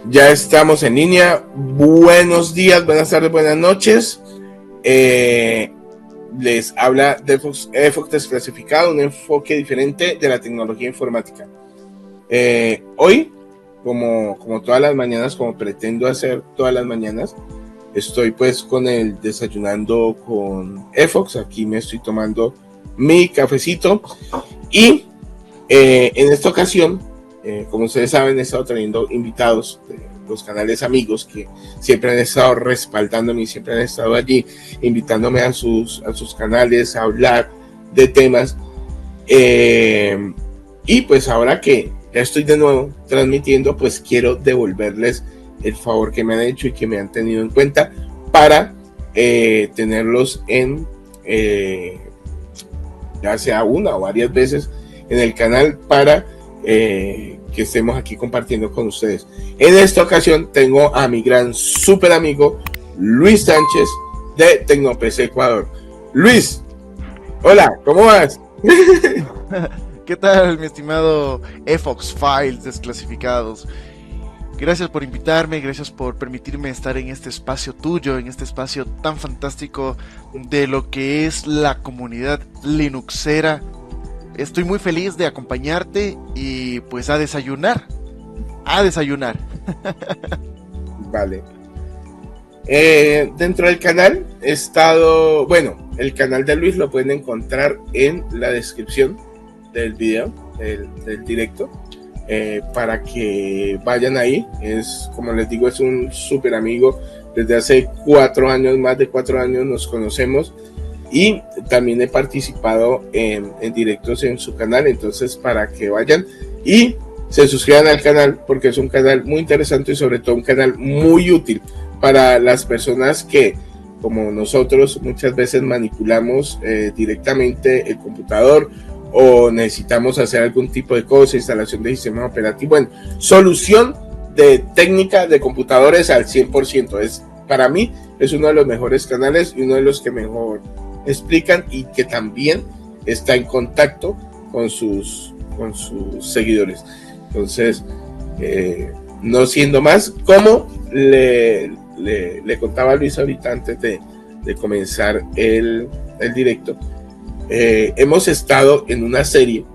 Ya estamos en línea. Buenos días, buenas tardes, buenas noches. Les habla Defox Desclasificado, un enfoque diferente de la tecnología informática. Hoy, como todas las mañanas, como pretendo hacer todas las mañanas, estoy pues con el desayunando con Efox. Aquí me estoy tomando mi cafecito y en esta ocasión, como ustedes saben, he estado trayendo invitados de los canales amigos que siempre han estado respaldándome y siempre han estado allí invitándome a sus canales a hablar de temas. Y pues ahora que ya estoy de nuevo transmitiendo, pues quiero devolverles el favor que me han hecho y que me han tenido en cuenta para tenerlos en ya sea una o varias veces en el canal para que estemos aquí compartiendo con ustedes. En esta ocasión tengo a mi gran super amigo Luis Sánchez de TecnoPC Ecuador. Luis, hola, ¿cómo vas? ¿Qué tal, mi estimado Efox Files Desclasificados? Gracias por invitarme, gracias por permitirme estar en este espacio tuyo, en este espacio tan fantástico de lo que es la comunidad linuxera. Estoy muy feliz de acompañarte y pues a desayunar. Vale. Dentro del canal he estado, bueno, el canal de Luis lo pueden encontrar en la descripción del video, del directo, para que vayan ahí. Es, como les digo, es un súper amigo. Desde hace 4 años, más de 4 años nos conocemos. Y también he participado en directos en su canal, entonces para que vayan y se suscriban al canal, porque es un canal muy interesante y sobre todo un canal muy útil para las personas que, como nosotros, muchas veces manipulamos directamente el computador o necesitamos hacer algún tipo de cosa, instalación de sistema operativo. Bueno, solución de técnica de computadores al 100%. Para mí es uno de los mejores canales y uno de los que mejor explican y que también está en contacto con sus seguidores. Entonces, no siendo más, como le contaba a Luis ahorita antes de comenzar el directo, hemos estado en una serie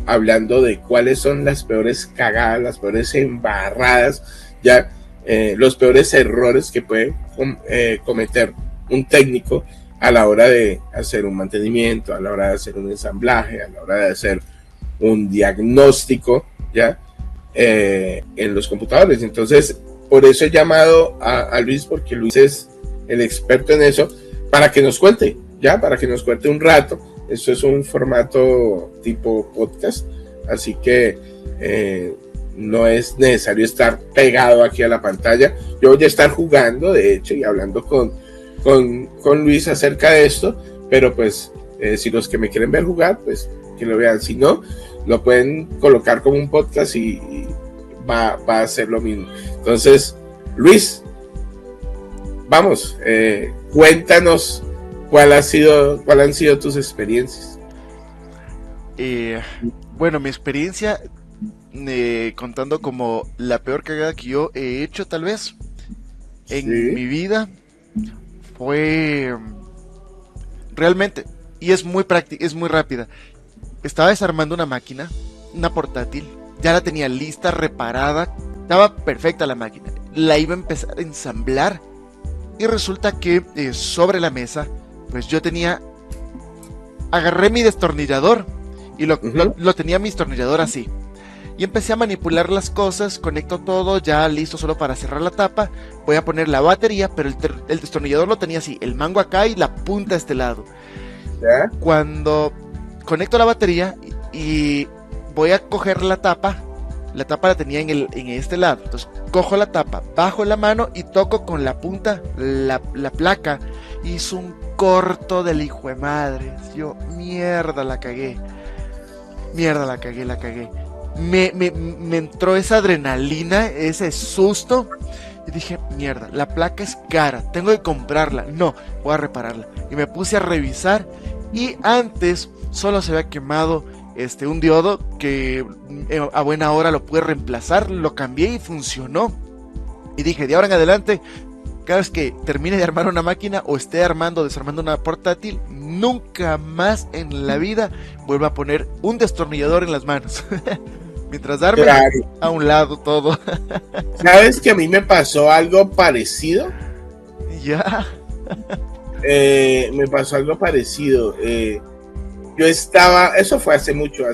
hablando de cuáles son las peores cagadas, las peores embarradas, ya los peores errores que puede cometer un técnico a la hora de hacer un mantenimiento, a la hora de hacer un ensamblaje, a la hora de hacer un diagnóstico, ya en los computadores. Entonces, por eso he llamado a Luis, porque Luis es el experto en eso, para que nos cuente, para que nos cuente un rato. Esto es un formato tipo podcast, así que no es necesario estar pegado aquí a la pantalla. Yo voy a estar jugando, de hecho, y hablando con Luis acerca de esto, pero pues si los que me quieren ver jugar, pues que lo vean. Si no, lo pueden colocar como un podcast y va a ser lo mismo. Entonces, Luis, vamos, cuéntanos cuál han sido tus experiencias. Bueno, mi experiencia, contando como la peor cagada que yo he hecho tal vez en mi vida, fue realmente, y es muy práctica, es muy rápida. Estaba desarmando una máquina, una portátil, ya la tenía lista, reparada, estaba perfecta la máquina, la iba a empezar a ensamblar y resulta que sobre la mesa, pues yo agarré mi destornillador y lo tenía mi destornillador así. Y empecé a manipular las cosas, conecto todo, ya listo solo para cerrar la tapa. Voy a poner la batería, pero el destornillador lo tenía así, el mango acá y la punta a este lado. ¿Ya? Cuando conecto la batería y voy a coger la tapa la tenía en este lado. Entonces cojo la tapa, bajo la mano y toco con la punta la placa. Hizo un corto del hijo de madre. Yo, mierda, la cagué. Me entró esa adrenalina, ese susto. Y dije, mierda, la placa es cara, tengo que comprarla. No, voy a repararla. Y me puse a revisar. Y antes solo se había quemado un diodo que a buena hora lo pude reemplazar. Lo cambié y funcionó. Y dije, de ahora en adelante, cada vez que termine de armar una máquina o esté armando o desarmando una portátil, nunca más en la vida vuelvo a poner un destornillador en las manos. Mientras arme, claro, a un lado todo. ¿Sabes que a mí me pasó algo parecido? Ya. Me pasó algo parecido. Yo estaba, eso fue hace mucho.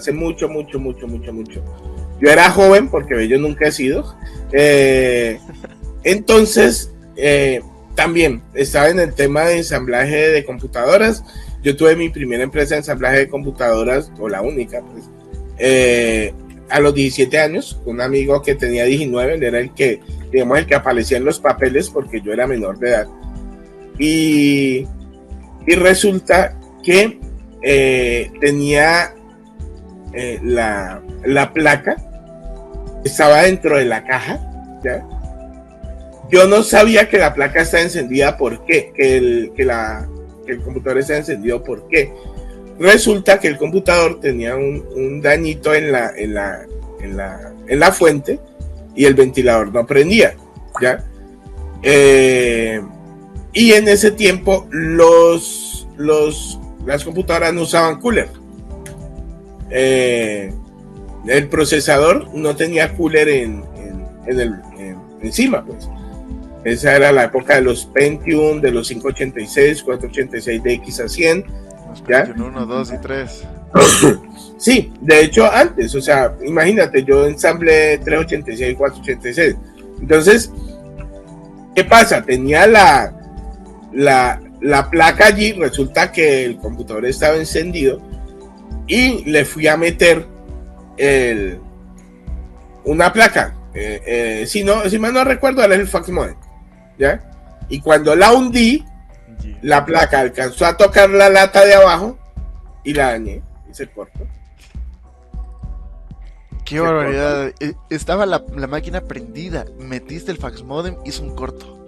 Yo era joven, porque yo nunca he sido. Entonces, también estaba en el tema de ensamblaje de computadoras. Yo tuve mi primera empresa de ensamblaje de computadoras, o la única, pues, a los 17 años, un amigo que tenía 19, él era el que, digamos, el que aparecía en los papeles, porque yo era menor de edad. Y resulta que tenía la placa, estaba dentro de la caja, ¿ya? Yo no sabía que la placa estaba encendida. ¿Por qué? Que el computador estaba encendido. ¿Por qué? Resulta que el computador tenía un dañito en la fuente y el ventilador no prendía, ¿ya? Y en ese tiempo las computadoras no usaban cooler. El procesador no tenía cooler encima, pues. Esa era la época de los Pentium, de los 586, 486 DX a 100. ¿Ya? 1, 2 y 3. Sí, de hecho antes, o sea, imagínate, yo ensamblé 386, 486. Entonces, ¿qué pasa? Tenía la placa allí, resulta que el computador estaba encendido y le fui a meter una placa. Si mal no recuerdo, era el fax modem, ¿ya? Y cuando la hundí, la placa alcanzó a tocar la lata de abajo y la dañé y se cortó. Qué barbaridad. Estaba la máquina prendida, metiste el fax modem, hizo un corto.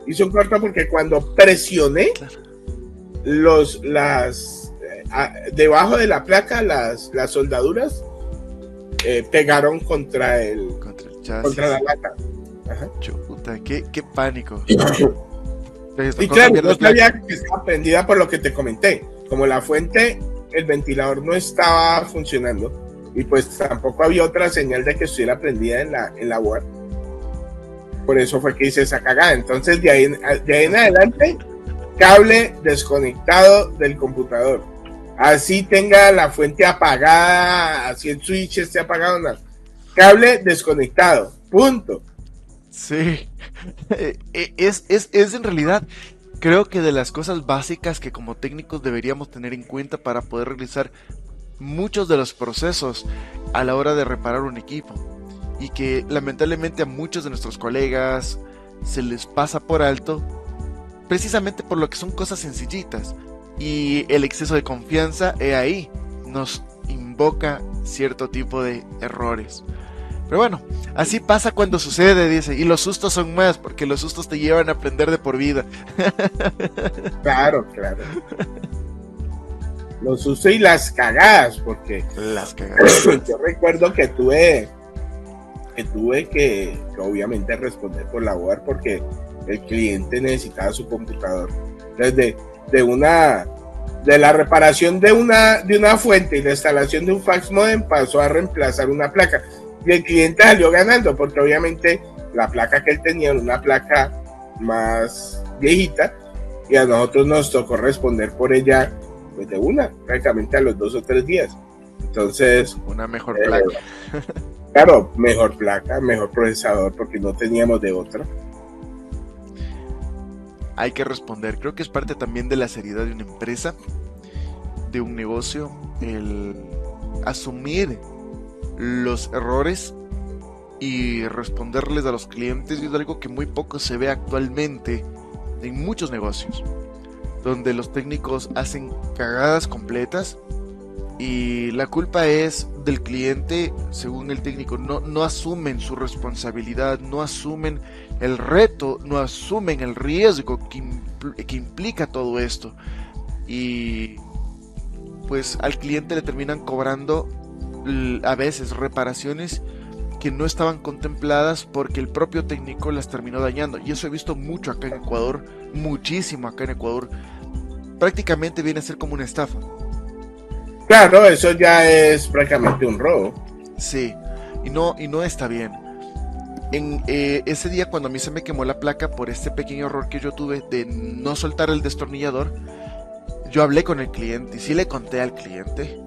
Hizo un corto porque cuando presioné, claro, debajo de la placa, las soldaduras pegaron contra el chasis, contra la lata. Ajá. Chuta, qué pánico. Y claro, no sabía que estaba prendida por lo que te comenté. Como la fuente, el ventilador no estaba funcionando y pues tampoco había otra señal de que estuviera prendida en la board. Por eso fue que hice esa cagada. Entonces de ahí en adelante, cable desconectado del computador. Así tenga la fuente apagada, así el switch esté apagado, nada. Cable desconectado, punto. Sí, es en realidad, creo que de las cosas básicas que como técnicos deberíamos tener en cuenta para poder realizar muchos de los procesos a la hora de reparar un equipo, y que lamentablemente a muchos de nuestros colegas se les pasa por alto precisamente por lo que son cosas sencillitas, y el exceso de confianza ahí nos invoca cierto tipo de errores. Pero bueno, así pasa cuando sucede, dice, y los sustos son más, porque los sustos te llevan a aprender de por vida. Claro. Los sustos y las cagadas, porque las cagadas. Yo recuerdo que tuve que obviamente responder por la board porque el cliente necesitaba su computador. Desde de la reparación de una fuente y la instalación de un fax modem pasó a reemplazar una placa. Y el cliente salió ganando porque obviamente la placa que él tenía era una placa más viejita y a nosotros nos tocó responder por ella pues prácticamente a los 2 o 3 días. Entonces, una mejor placa. Claro, mejor placa, mejor procesador porque no teníamos de otra. Hay que responder, creo que es parte también de la seriedad de una empresa, de un negocio, el asumir los errores y responderles a los clientes. Es algo que muy poco se ve actualmente en muchos negocios, donde los técnicos hacen cagadas completas y la culpa es del cliente. Según el técnico, no asumen su responsabilidad, no asumen el reto, no asumen el riesgo que implica todo esto, y pues al cliente le terminan cobrando a veces reparaciones que no estaban contempladas porque el propio técnico las terminó dañando. Y eso he visto mucho acá en Ecuador, muchísimo acá en Ecuador. Prácticamente viene a ser como una estafa. Claro, eso ya es prácticamente un robo. Sí, y no está bien. Ese día cuando a mí se me quemó la placa por este pequeño error que yo tuve de no soltar el destornillador, yo hablé con el cliente y sí le conté al cliente.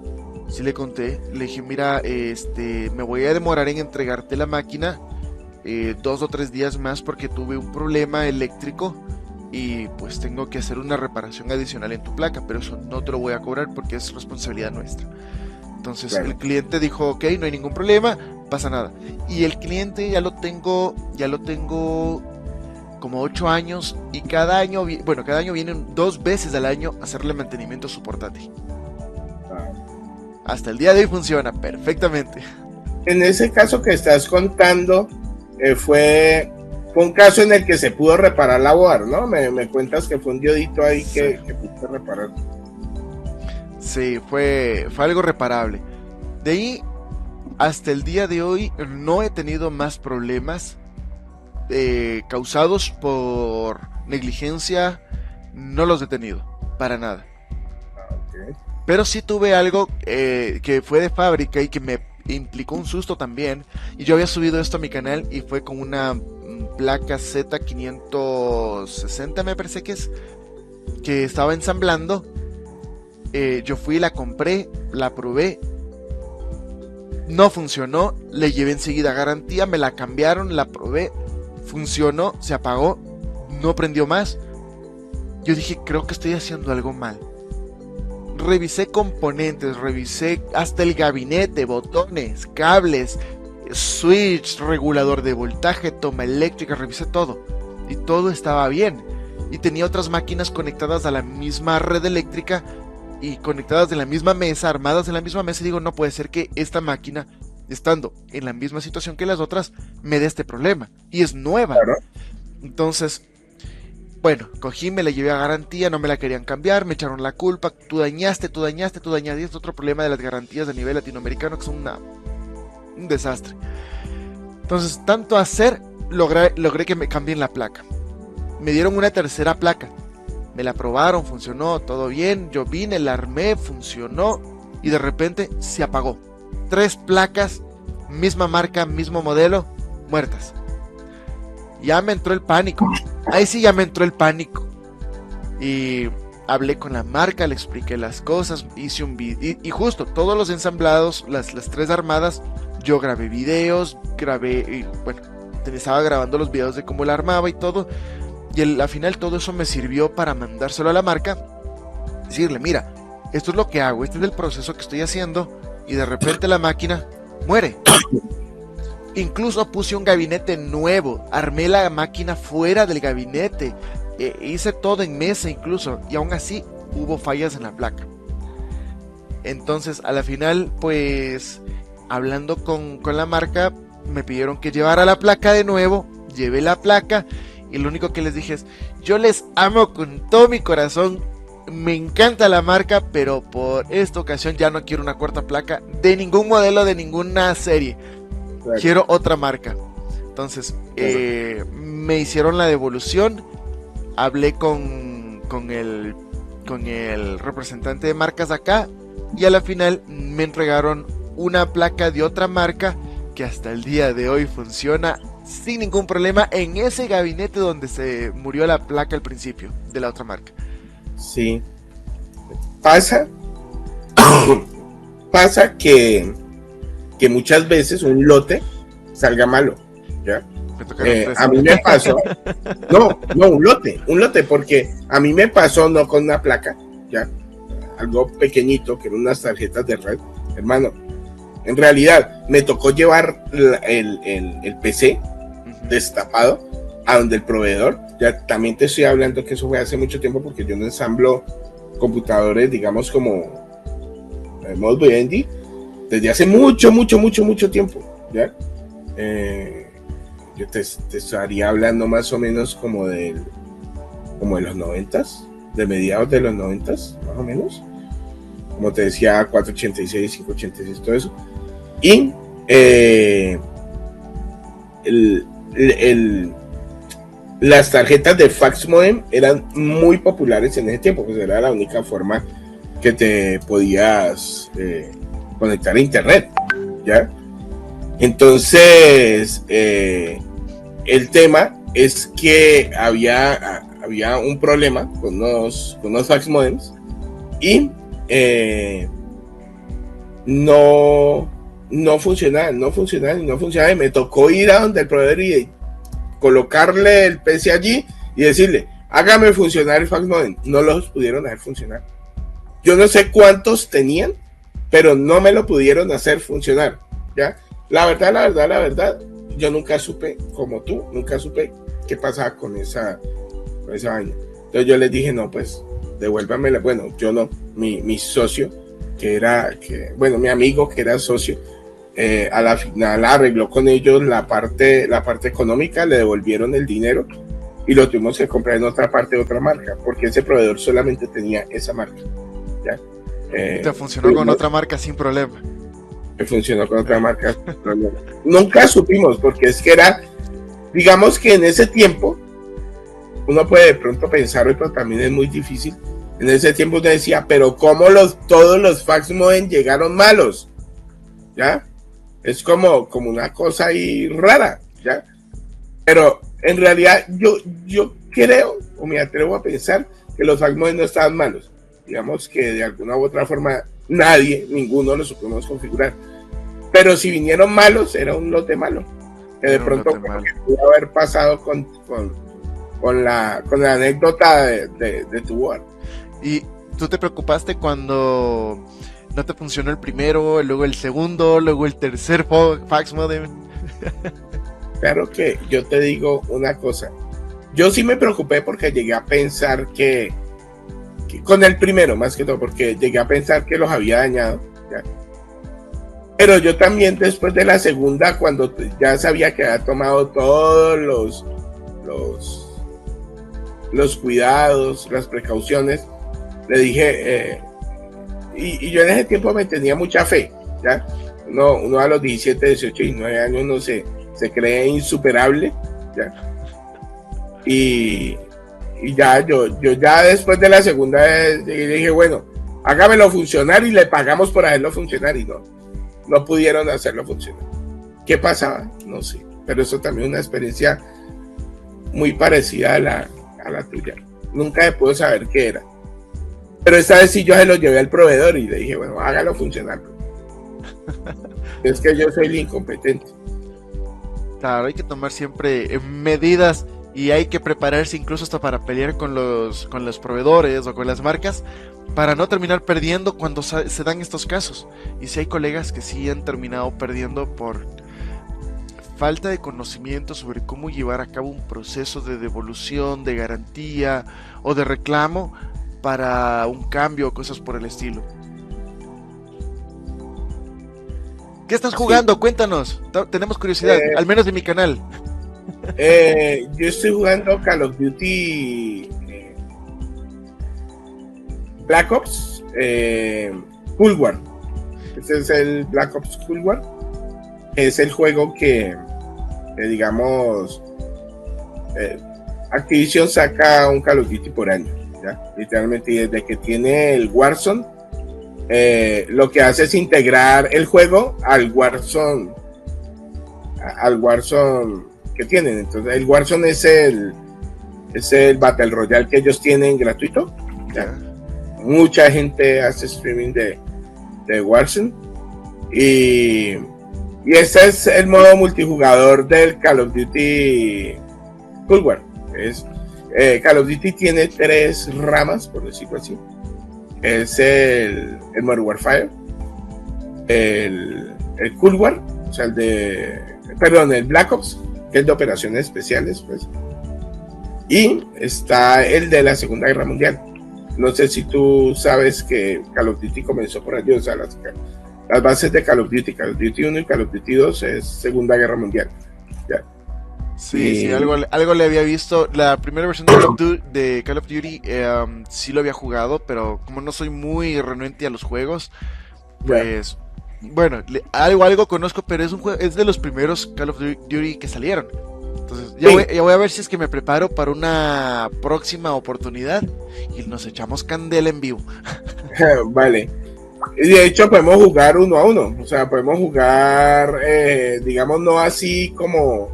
Sí le conté, le dije, mira, me voy a demorar en entregarte la máquina 2 o 3 días más porque tuve un problema eléctrico y pues tengo que hacer una reparación adicional en tu placa, pero eso no te lo voy a cobrar porque es responsabilidad nuestra. Entonces claro. El cliente dijo, ok, no hay ningún problema, pasa nada. Y el cliente ya lo tengo como 8 años y cada año vienen 2 veces al año a hacerle mantenimiento a su portátil. Hasta el día de hoy funciona perfectamente. En ese caso que estás contando, fue un caso en el que se pudo reparar la board, ¿no? Me cuentas que fue un diodito ahí que pudiste reparar. Sí, fue algo reparable. De ahí, hasta el día de hoy, no he tenido más problemas causados por negligencia. No los he tenido, para nada. Okay. Pero sí tuve algo que fue de fábrica y que me implicó un susto también. Y yo había subido esto a mi canal y fue con una placa Z560, me parece que estaba ensamblando. Yo fui, la compré, la probé, no funcionó, le llevé enseguida garantía, me la cambiaron, la probé, funcionó, se apagó, no prendió más. Yo dije, creo que estoy haciendo algo mal. Revisé componentes, revisé hasta el gabinete, botones, cables, switch, regulador de voltaje, toma eléctrica, revisé todo y todo estaba bien. Y tenía otras máquinas conectadas a la misma red eléctrica y conectadas de la misma mesa, armadas de la misma mesa, y digo, no puede ser que esta máquina, estando en la misma situación que las otras, me dé este problema, y es nueva. Claro. Entonces, bueno, cogí, me la llevé a garantía, no me la querían cambiar, me echaron la culpa, tú dañaste, y es otro problema de las garantías a nivel latinoamericano, que son un desastre. Entonces, tanto hacer, logré que me cambien la placa. Me dieron una tercera placa. Me la probaron, funcionó, todo bien, yo vine, la armé, funcionó y de repente se apagó. 3 placas, misma marca, mismo modelo, muertas. Ya me entró el pánico, ahí sí ya me entró el pánico. Y hablé con la marca, le expliqué las cosas, hice un video y justo todos los ensamblados, las 3 armadas, yo grabé videos, estaba grabando los videos de cómo la armaba y todo. Y al final todo eso me sirvió para mandárselo a la marca, decirle, mira, esto es lo que hago, este es el proceso que estoy haciendo, y de repente la máquina muere. Incluso puse un gabinete nuevo, armé la máquina fuera del gabinete, hice todo en mesa incluso, y aún así hubo fallas en la placa. Entonces a la final, pues, hablando con la marca, me pidieron que llevara la placa de nuevo, llevé la placa. Y lo único que les dije es, yo les amo con todo mi corazón, me encanta la marca, pero por esta ocasión ya no quiero una 4ª placa de ningún modelo, de ninguna serie. Claro. Quiero otra marca. Entonces, me hicieron la devolución, hablé con el representante de marcas acá, y a la final me entregaron una placa de otra marca que hasta el día de hoy funciona sin ningún problema en ese gabinete donde se murió la placa al principio de la otra marca. Sí. Pasa que muchas veces un lote salga malo, ¿ya? A mí me pasó un lote, porque a mí me pasó no con una placa, ¿ya? Algo pequeñito, que eran unas tarjetas de red, hermano. En realidad, me tocó llevar el PC destapado a donde el proveedor. Ya también te estoy hablando que eso fue hace mucho tiempo, porque yo no ensamblo computadores, digamos, como Modbus Vivendi desde hace mucho tiempo, ¿ya? Yo te estaría hablando más o menos como de los 90s, de mediados de los 90s, más o menos. Como te decía, 486, 586, todo eso. Y el, el, las tarjetas de fax modem eran muy populares en ese tiempo, pues era la única forma que te podías conectar a internet, ¿ya? Entonces, el tema es que había un problema con los fax modems y no funcionaba. Y me tocó ir a donde el proveedor y colocarle el PC allí y decirle, hágame funcionar el fax modem. No los pudieron hacer funcionar. Yo no sé cuántos tenían, pero no me lo pudieron hacer funcionar, ¿ya? La verdad, yo nunca supe, como tú, nunca supe qué pasaba con esa vaina. Entonces yo les dije, no, pues, devuélvamela. Bueno, yo no, mi socio, mi amigo que era socio, a la final arregló con ellos la parte económica, le devolvieron el dinero y lo tuvimos que comprar en otra parte de otra marca, porque ese proveedor solamente tenía esa marca, ¿ya? Te funcionó con otra marca sin problema. Funcionó con otra marca. Nunca supimos, porque es que era, digamos que en ese tiempo, uno puede de pronto pensarlo, pero también es muy difícil. En ese tiempo uno decía, pero ¿cómo todos los fax modem llegaron malos? ¿Ya? Es como una cosa ahí rara, ¿ya? Pero en realidad yo creo, o me atrevo a pensar, que los fax modem no estaban malos. Digamos que de alguna u otra forma ninguno lo supimos configurar. Pero si vinieron malos, era un lote malo. Que de pronto pudo haber pasado con la anécdota de tu board. ¿Y tú te preocupaste cuando no te funcionó el primero, luego el segundo, luego el tercer fax modem? Claro que yo te digo una cosa. Yo sí me preocupé porque llegué a pensar que con el primero, más que todo, porque llegué a pensar que los había dañado, ¿ya? Pero yo también después de la segunda, cuando ya sabía que había tomado todos los cuidados, las precauciones, le dije, y yo en ese tiempo me tenía mucha fe, ¿ya? Uno a los 17, 18 y 9 años uno se cree insuperable, ¿ya? Y ya yo ya después de la segunda dije, bueno, hágamelo funcionar y le pagamos por hacerlo funcionar, y no pudieron hacerlo funcionar. ¿Qué pasaba? No sé, pero eso también es una experiencia muy parecida a la tuya. Nunca se pudo saber qué era, pero esta vez sí yo se lo llevé al proveedor y le dije, bueno, hágalo funcionar. Es que yo soy el incompetente. Claro, hay que tomar siempre medidas y hay que prepararse incluso hasta para pelear con los proveedores o con las marcas para no terminar perdiendo cuando se dan estos casos. Y si hay colegas que sí han terminado perdiendo por falta de conocimiento sobre cómo llevar a cabo un proceso de devolución, de garantía o de reclamo para un cambio o cosas por el estilo. ¿Qué estás jugando? Sí. Cuéntanos. Tenemos curiosidad, al menos de mi canal. Yo estoy jugando Call of Duty Black Ops Cold War. Este es el Black Ops Cold War. Es el juego que digamos, Activision saca un Call of Duty por año, ¿ya? Literalmente, desde que tiene el Warzone, lo que hace es integrar el juego al Warzone que tienen. Entonces el Warzone es el Battle Royale que ellos tienen gratuito, ¿ya? Mucha gente hace streaming de Warzone y este es el modo multijugador del Call of Duty Cold War. Call of Duty tiene 3 ramas, por decirlo así. Es el Modern Warfare, el Cold War, o sea, el Black Ops, que es de operaciones especiales, pues. Y está el de la Segunda Guerra Mundial. No sé si tú sabes que Call of Duty comenzó por allí, o sea, las bases de Call of Duty 1 y Call of Duty 2 es Segunda Guerra Mundial, ¿ya? Sí, algo le había visto. La primera versión de Call of Duty sí lo había jugado, pero como no soy muy renuente a los juegos, pues Bueno, algo conozco, pero es un juego, es de los primeros Call of Duty que salieron. Entonces, Sí. ya voy a ver si es que me preparo para una próxima oportunidad y nos echamos candela en vivo. Vale. Y de hecho podemos jugar uno a uno, o sea, podemos jugar, digamos, no así como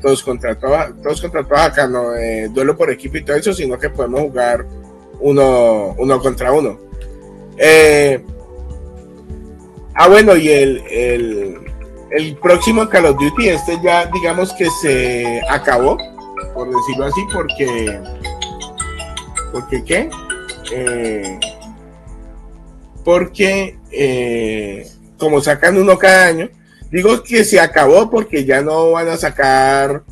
todos contra todos acá, no, duelo por equipo y todo eso, sino que podemos jugar uno contra uno. Eh, bueno, y el próximo Call of Duty, este ya digamos que se acabó, por decirlo así, porque ¿qué? Porque como sacan uno cada año, digo que se acabó porque ya no van a sacar,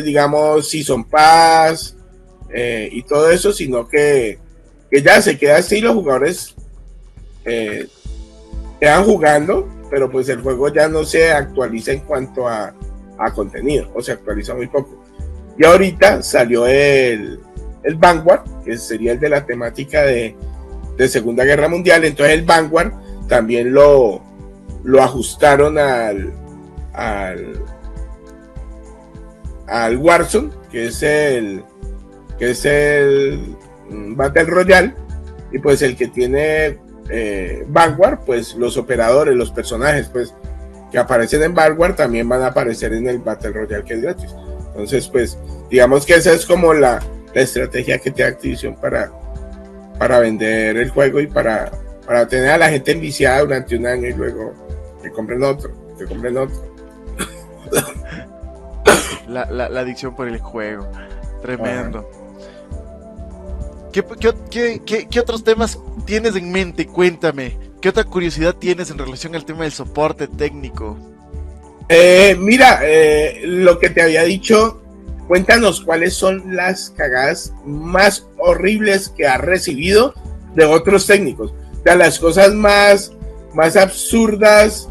digamos, Season Pass y todo eso, sino que ya se queda así, los jugadores eh, quedan jugando, pero pues el juego ya no se actualiza en cuanto a contenido, o se actualiza muy poco. Y ahorita salió el Vanguard, que sería el de la temática de Segunda Guerra Mundial. Entonces el Vanguard también lo ajustaron al Warzone, que es el Battle Royale, y pues el que tiene Vanguard, pues los operadores, los personajes pues que aparecen en Vanguard también van a aparecer en el Battle Royale, que es gratis. Entonces pues digamos que esa es como la estrategia que tiene Activision para vender el juego y para tener a la gente enviciada durante un año y luego que compren otro. La adicción por el juego, tremendo. ¿Qué otros temas tienes en mente? Cuéntame. ¿Qué otra curiosidad tienes en relación al tema del soporte técnico? Mira, lo que te había dicho, cuéntanos cuáles son las cagadas más horribles que has recibido de otros técnicos. O sea, las cosas más absurdas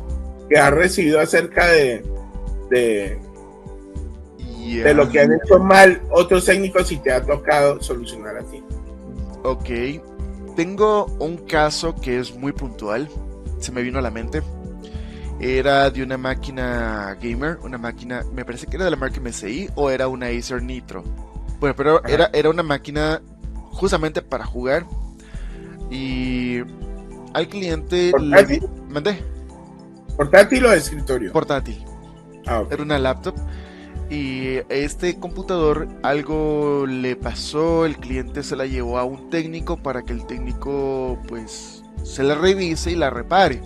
que has recibido acerca de lo que han hecho mal otros técnicos y te ha tocado solucionar así. Ok, tengo un caso que es muy puntual, se me vino a la mente. Era de una máquina gamer, una máquina, me parece que era de la marca MSI o era una Acer Nitro. Bueno, pero era una máquina justamente para jugar. Y al cliente ¿Portátil? ¿Mandé? ¿Portátil o de escritorio? Portátil. Okay. Era una laptop. Y este computador algo le pasó, el cliente se la llevó a un técnico para que el técnico pues se la revise y la repare.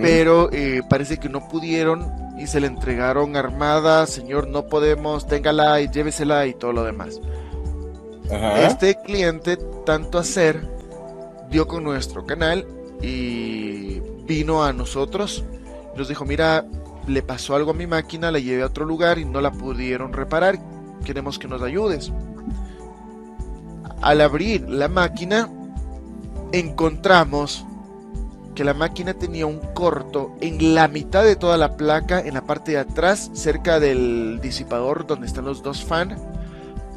Pero parece que no pudieron y se le entregaron armada, señor, no podemos, téngala y llévesela y todo lo demás. Este cliente, tanto hacer, dio con nuestro canal y vino a nosotros, nos dijo, mira, le pasó algo a mi máquina, la llevé a otro lugar y no la pudieron reparar, queremos que nos ayudes. Al abrir la máquina, encontramos que la máquina tenía un corto en la mitad de toda la placa, en la parte de atrás, cerca del disipador donde están los dos fans.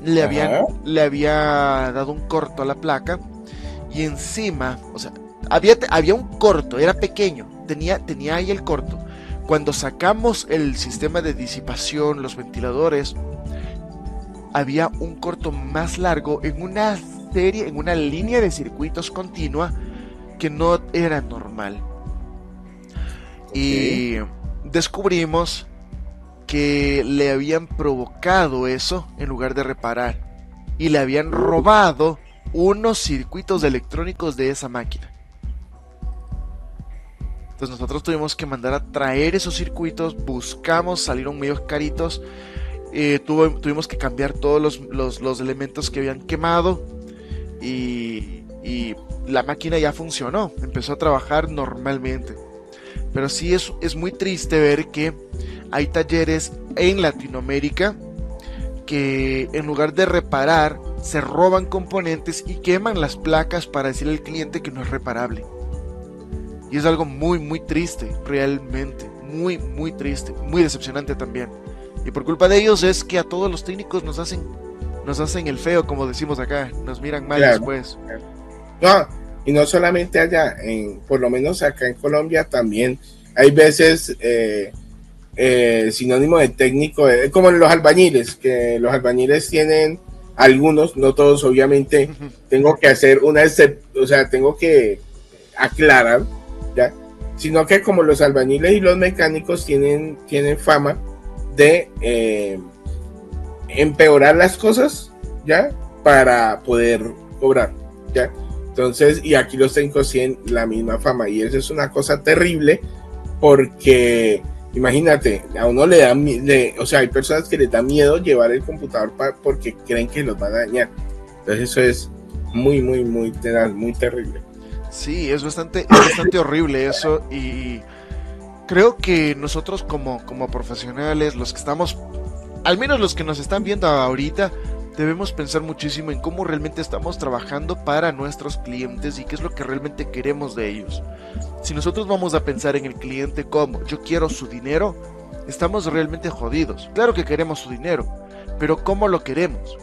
Le había dado un corto a la placa y encima, o sea, había un corto, era pequeño, tenía ahí el corto. Cuando sacamos el sistema de disipación, los ventiladores, había un corto más largo en una línea de circuitos continua que no era normal. Y descubrimos que le habían provocado eso en lugar de reparar. Y le habían robado unos circuitos electrónicos de esa máquina. Entonces nosotros tuvimos que mandar a traer esos circuitos, buscamos, salieron medio caritos, tuvimos que cambiar todos los elementos que habían quemado y la máquina ya funcionó, empezó a trabajar normalmente. Pero sí es muy triste ver que hay talleres en Latinoamérica que en lugar de reparar, se roban componentes y queman las placas para decirle al cliente que no es reparable. Y es algo muy, muy triste, realmente. Muy, muy triste. Muy decepcionante también. Y por culpa de ellos es que a todos los técnicos nos hacen el feo, como decimos acá. Nos miran mal después. No, Y no solamente allá, por lo menos acá en Colombia también hay veces sinónimo de técnico, como en los albañiles, que los albañiles tienen algunos, no todos obviamente, tengo que hacer o sea, tengo que aclarar, ¿ya? Sino que como los albañiles y los mecánicos tienen fama de empeorar las cosas, ¿ya? Para poder cobrar, ¿ya? Entonces, y aquí los técnicos tienen la misma fama, y eso es una cosa terrible, porque imagínate, a uno le da, o sea, hay personas que les da miedo llevar el computador porque creen que los van a dañar. Entonces eso es muy, muy, muy tenaz, muy terrible. Sí, es bastante horrible eso, y creo que nosotros como profesionales, los que estamos, al menos los que nos están viendo ahorita, debemos pensar muchísimo en cómo realmente estamos trabajando para nuestros clientes y qué es lo que realmente queremos de ellos. Si nosotros vamos a pensar en el cliente como yo quiero su dinero, estamos realmente jodidos. Claro que queremos su dinero, pero ¿cómo lo queremos?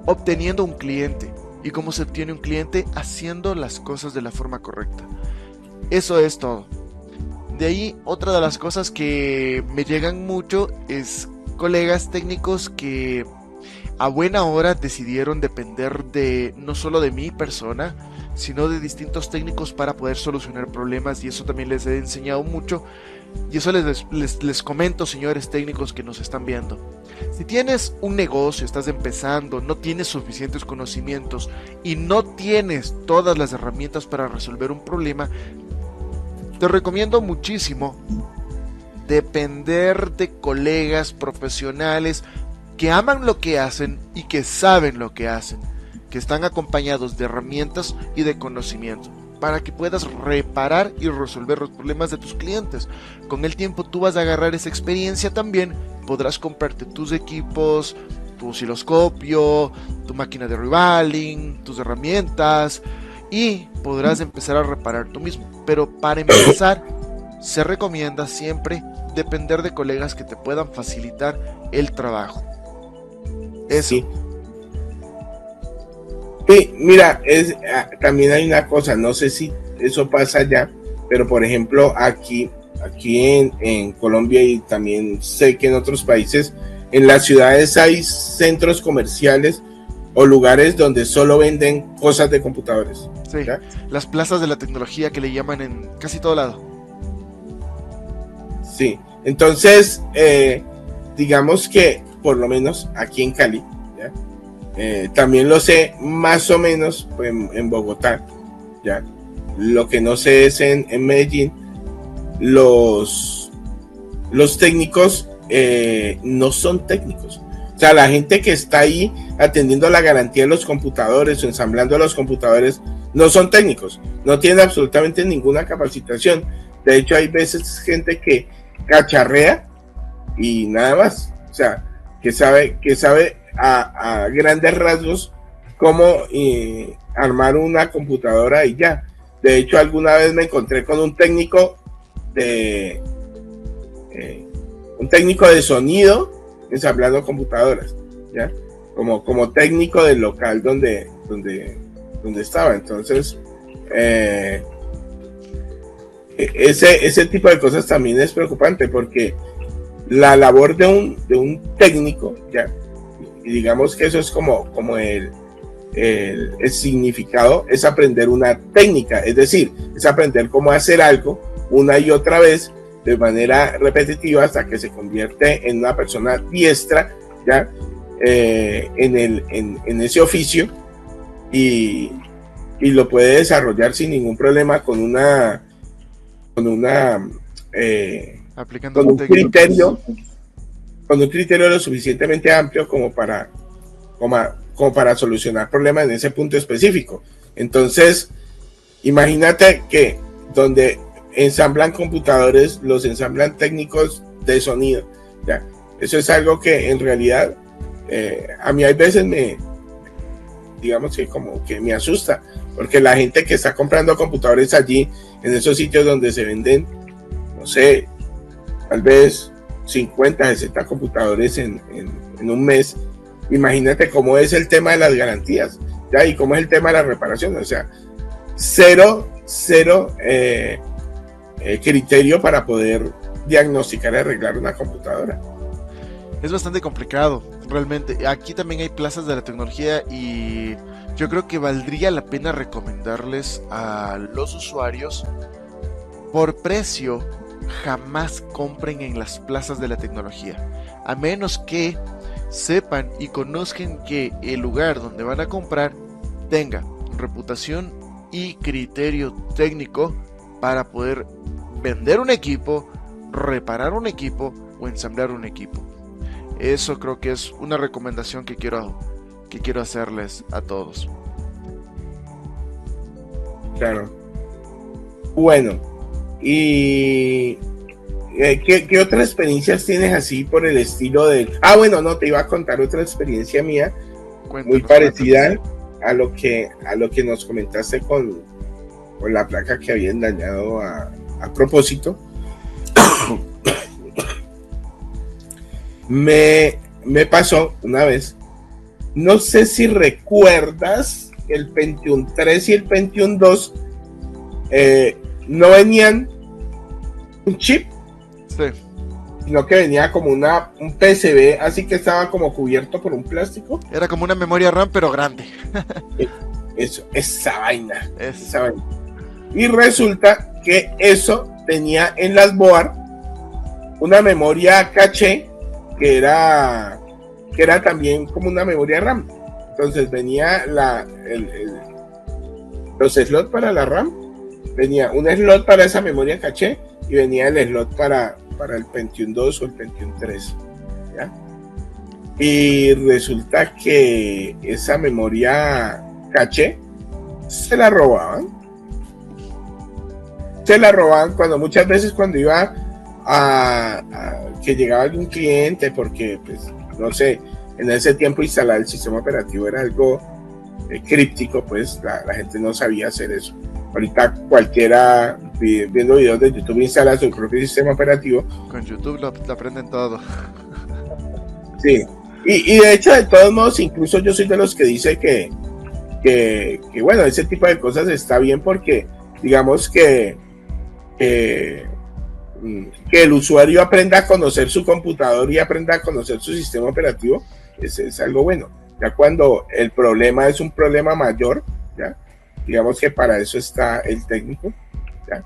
Obteniendo un cliente. ¿Y cómo se obtiene un cliente? Haciendo las cosas de la forma correcta. Eso es todo. De ahí, otra de las cosas que me llegan mucho es colegas técnicos que a buena hora decidieron depender de no solo de mi persona, sino de distintos técnicos para poder solucionar problemas, y eso también les he enseñado mucho. Y eso les comento, señores técnicos que nos están viendo. Si tienes un negocio, estás empezando, no tienes suficientes conocimientos y no tienes todas las herramientas para resolver un problema, te recomiendo muchísimo depender de colegas profesionales que aman lo que hacen y que saben lo que hacen, que están acompañados de herramientas y de conocimiento, para que puedas reparar y resolver los problemas de tus clientes. Con el tiempo tú vas a agarrar esa experiencia también, podrás comprarte tus equipos, tu osciloscopio, tu máquina de revaling, tus herramientas, y podrás empezar a reparar tú mismo. Pero para empezar, se recomienda siempre depender de colegas que te puedan facilitar el trabajo. Eso. Sí. Sí, mira, también hay una cosa, no sé si eso pasa allá, pero por ejemplo aquí en Colombia, y también sé que en otros países, en las ciudades hay centros comerciales o lugares donde solo venden cosas de computadores. Sí, ¿ya? Las plazas de la tecnología que le llaman en casi todo lado. Sí, entonces digamos que por lo menos aquí en Cali, ¿ya? También lo sé más o menos en Bogotá, ¿ya? Lo que no sé es en Medellín, los técnicos no son técnicos. O sea, la gente que está ahí atendiendo la garantía de los computadores o ensamblando los computadores no son técnicos, no tienen absolutamente ninguna capacitación. De hecho, hay veces gente que cacharrea y nada más. O sea, que sabe a grandes rasgos cómo armar una computadora y ya. De hecho, alguna vez me encontré con un técnico de sonido ensamblando computadoras, ¿ya? Como técnico del local donde estaba. Entonces, ese tipo de cosas también es preocupante, porque la labor de un técnico, ¿ya? Y digamos que eso es como el significado, es aprender una técnica, es decir, es aprender cómo hacer algo una y otra vez de manera repetitiva hasta que se convierte en una persona diestra, ¿ya? En ese oficio, y lo puede desarrollar sin ningún problema con un criterio lo suficientemente amplio como para solucionar problemas en ese punto específico. Entonces, imagínate que donde ensamblan computadores, los ensamblan técnicos de sonido, ¿ya? Eso es algo que en realidad a mí hay veces digamos que como que me asusta, porque la gente que está comprando computadores allí, en esos sitios donde se venden, no sé, tal vez 50, 60 computadores en un mes, imagínate cómo es el tema de las garantías, ¿ya? Y cómo es el tema de la reparación. O sea, cero criterio para poder diagnosticar y arreglar una computadora. Es bastante complicado, realmente. Aquí también hay plazas de la tecnología y yo creo que valdría la pena recomendarles a los usuarios, por precio, jamás compren en las plazas de la tecnología, a menos que sepan y conozcan que el lugar donde van a comprar tenga reputación y criterio técnico para poder vender un equipo, reparar un equipo o ensamblar un equipo. Eso creo que es una recomendación que quiero hacerles a todos. Claro. Bueno, y ¿qué otras experiencias tienes así por el estilo de... bueno, no, te iba a contar otra experiencia mía. Cuéntanos, muy parecida a lo que nos comentaste con la placa que habían dañado a propósito. Me pasó una vez, no sé si recuerdas, el Pentium 3 y el Pentium 2 no venían un chip, sí, sino que venía como un PCB, así que estaba como cubierto por un plástico. Era como una memoria RAM, pero grande. Esa vaina. Y resulta que eso tenía en las board una memoria caché que era también como una memoria RAM. Entonces venía los slots para la RAM, venía un slot para esa memoria caché y venía el slot para el Pentium 2 o el Pentium 3, ¿ya? Y resulta que esa memoria caché se la robaban cuando muchas veces cuando iba que llegaba algún cliente, porque pues no sé, en ese tiempo instalar el sistema operativo era algo críptico, pues la gente no sabía hacer eso. Ahorita cualquiera viendo videos de YouTube instala su propio sistema operativo. Con YouTube lo aprenden todo. Sí, y de hecho, de todos modos, incluso yo soy de los que dice que bueno, ese tipo de cosas está bien porque digamos que el usuario aprenda a conocer su computador y aprenda a conocer su sistema operativo, es algo bueno. Ya cuando el problema es un problema mayor, ya digamos que para eso está el técnico, ya.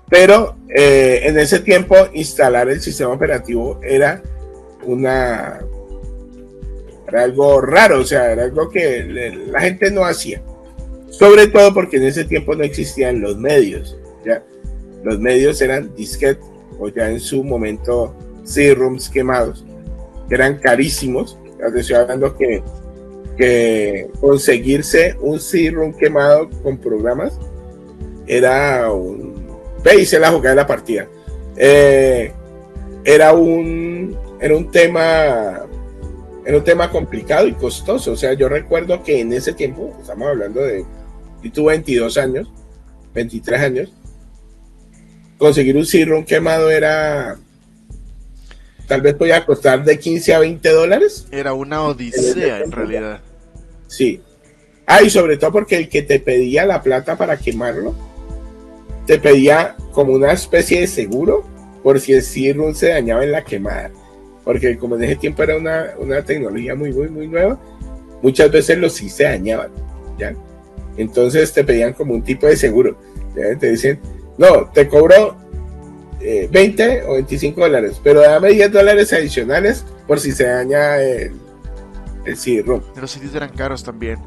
Pero en ese tiempo instalar el sistema operativo era algo raro, o sea, era algo que la gente no hacía, sobre todo porque en ese tiempo no existían los medios, ya. Los medios eran disquetes o ya en su momento CD-ROMs quemados, que eran carísimos. Ya te estoy hablando que conseguirse un CD-ROM quemado con programas era hice la jugada de la partida. Era un tema complicado y costoso. O sea, yo recuerdo que en ese tiempo, estamos hablando de, yo tuve 22 años, 23 años, conseguir un CD-ROM quemado era, tal vez podía costar de 15 a 20 dólares. Era una odisea en realidad. Sí. Y sobre todo porque el que te pedía la plata para quemarlo, te pedía como una especie de seguro por si el CD-ROM se dañaba en la quemada. Porque como en ese tiempo era una tecnología muy, muy, muy nueva, muchas veces los sí se dañaban, ¿ya? Entonces te pedían como un tipo de seguro, ¿ya? Te dicen, no, te cobro 20 o 25 dólares, pero dame 10 dólares adicionales por si se daña el CD-ROM. Los CDs eran caros también.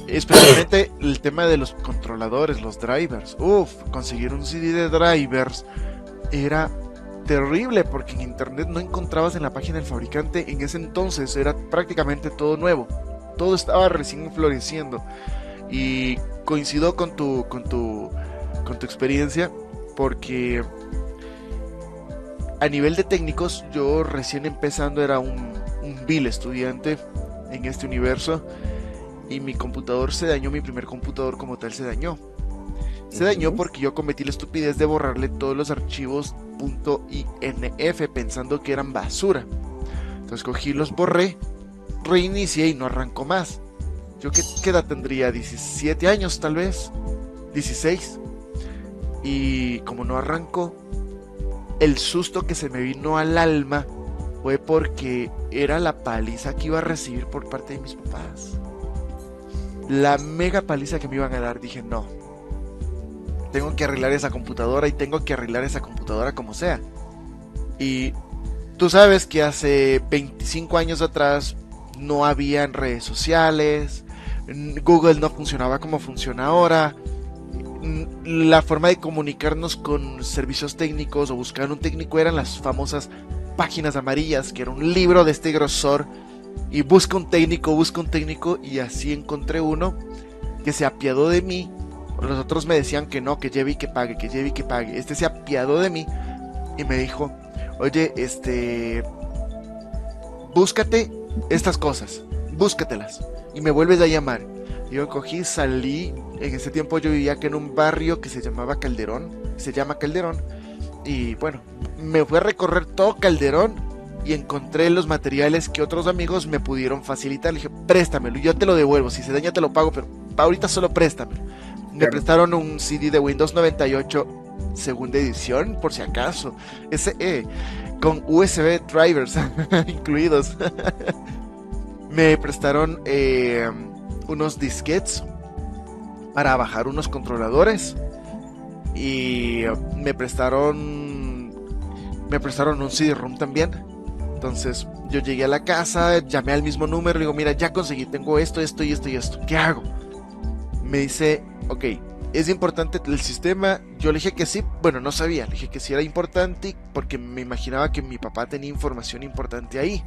Especialmente el tema de los controladores, los drivers. Conseguir un CD de drivers era terrible porque en internet no encontrabas en la página del fabricante. En ese entonces era prácticamente todo nuevo. Todo estaba recién floreciendo. Y coincido con tu experiencia porque a nivel de técnicos yo recién empezando era un vil estudiante en este universo. Y mi computador se dañó, mi primer computador como tal se dañó. Se dañó porque yo cometí la estupidez de borrarle todos los archivos .inf pensando que eran basura. Entonces cogí, los borré, reinicié y no arrancó más. Yo qué edad tendría, 17 años tal vez. 16. Y como no arrancó, el susto que se me vino al alma fue porque era la paliza que iba a recibir por parte de mis papás. La mega paliza que me iban a dar. Dije, no, tengo que arreglar esa computadora y tengo que arreglar esa computadora como sea. Y tú sabes que hace 25 años atrás no habían redes sociales, Google no funcionaba como funciona ahora. La forma de comunicarnos con servicios técnicos o buscar un técnico eran las famosas páginas amarillas, que era un libro de este grosor, y busca un técnico, y así encontré uno que se apiadó de mí. Los otros me decían que no, que lleve y que pague, que lleve y que pague. Este se apiadó de mí y me dijo, oye, búscate estas cosas, búscatelas y me vuelves a llamar. Yo cogí, salí. En ese tiempo yo vivía aquí en un barrio que se llama Calderón, y bueno, me fui a recorrer todo Calderón y encontré los materiales que otros amigos me pudieron facilitar. Le dije, préstamelo, yo te lo devuelvo, si se daña te lo pago, pero ahorita solo préstamelo. Me prestaron un CD de Windows 98 segunda edición, por si acaso, con USB drivers incluidos. Me prestaron unos disquetes para bajar unos controladores y me prestaron un CD-ROM también. Entonces yo llegué a la casa, llamé al mismo número, le digo, mira, ya conseguí, tengo esto, ¿qué hago? Me dice, ok, ¿es importante el sistema? Yo le dije que sí, bueno, no sabía, le dije que sí era importante porque me imaginaba que mi papá tenía información importante ahí.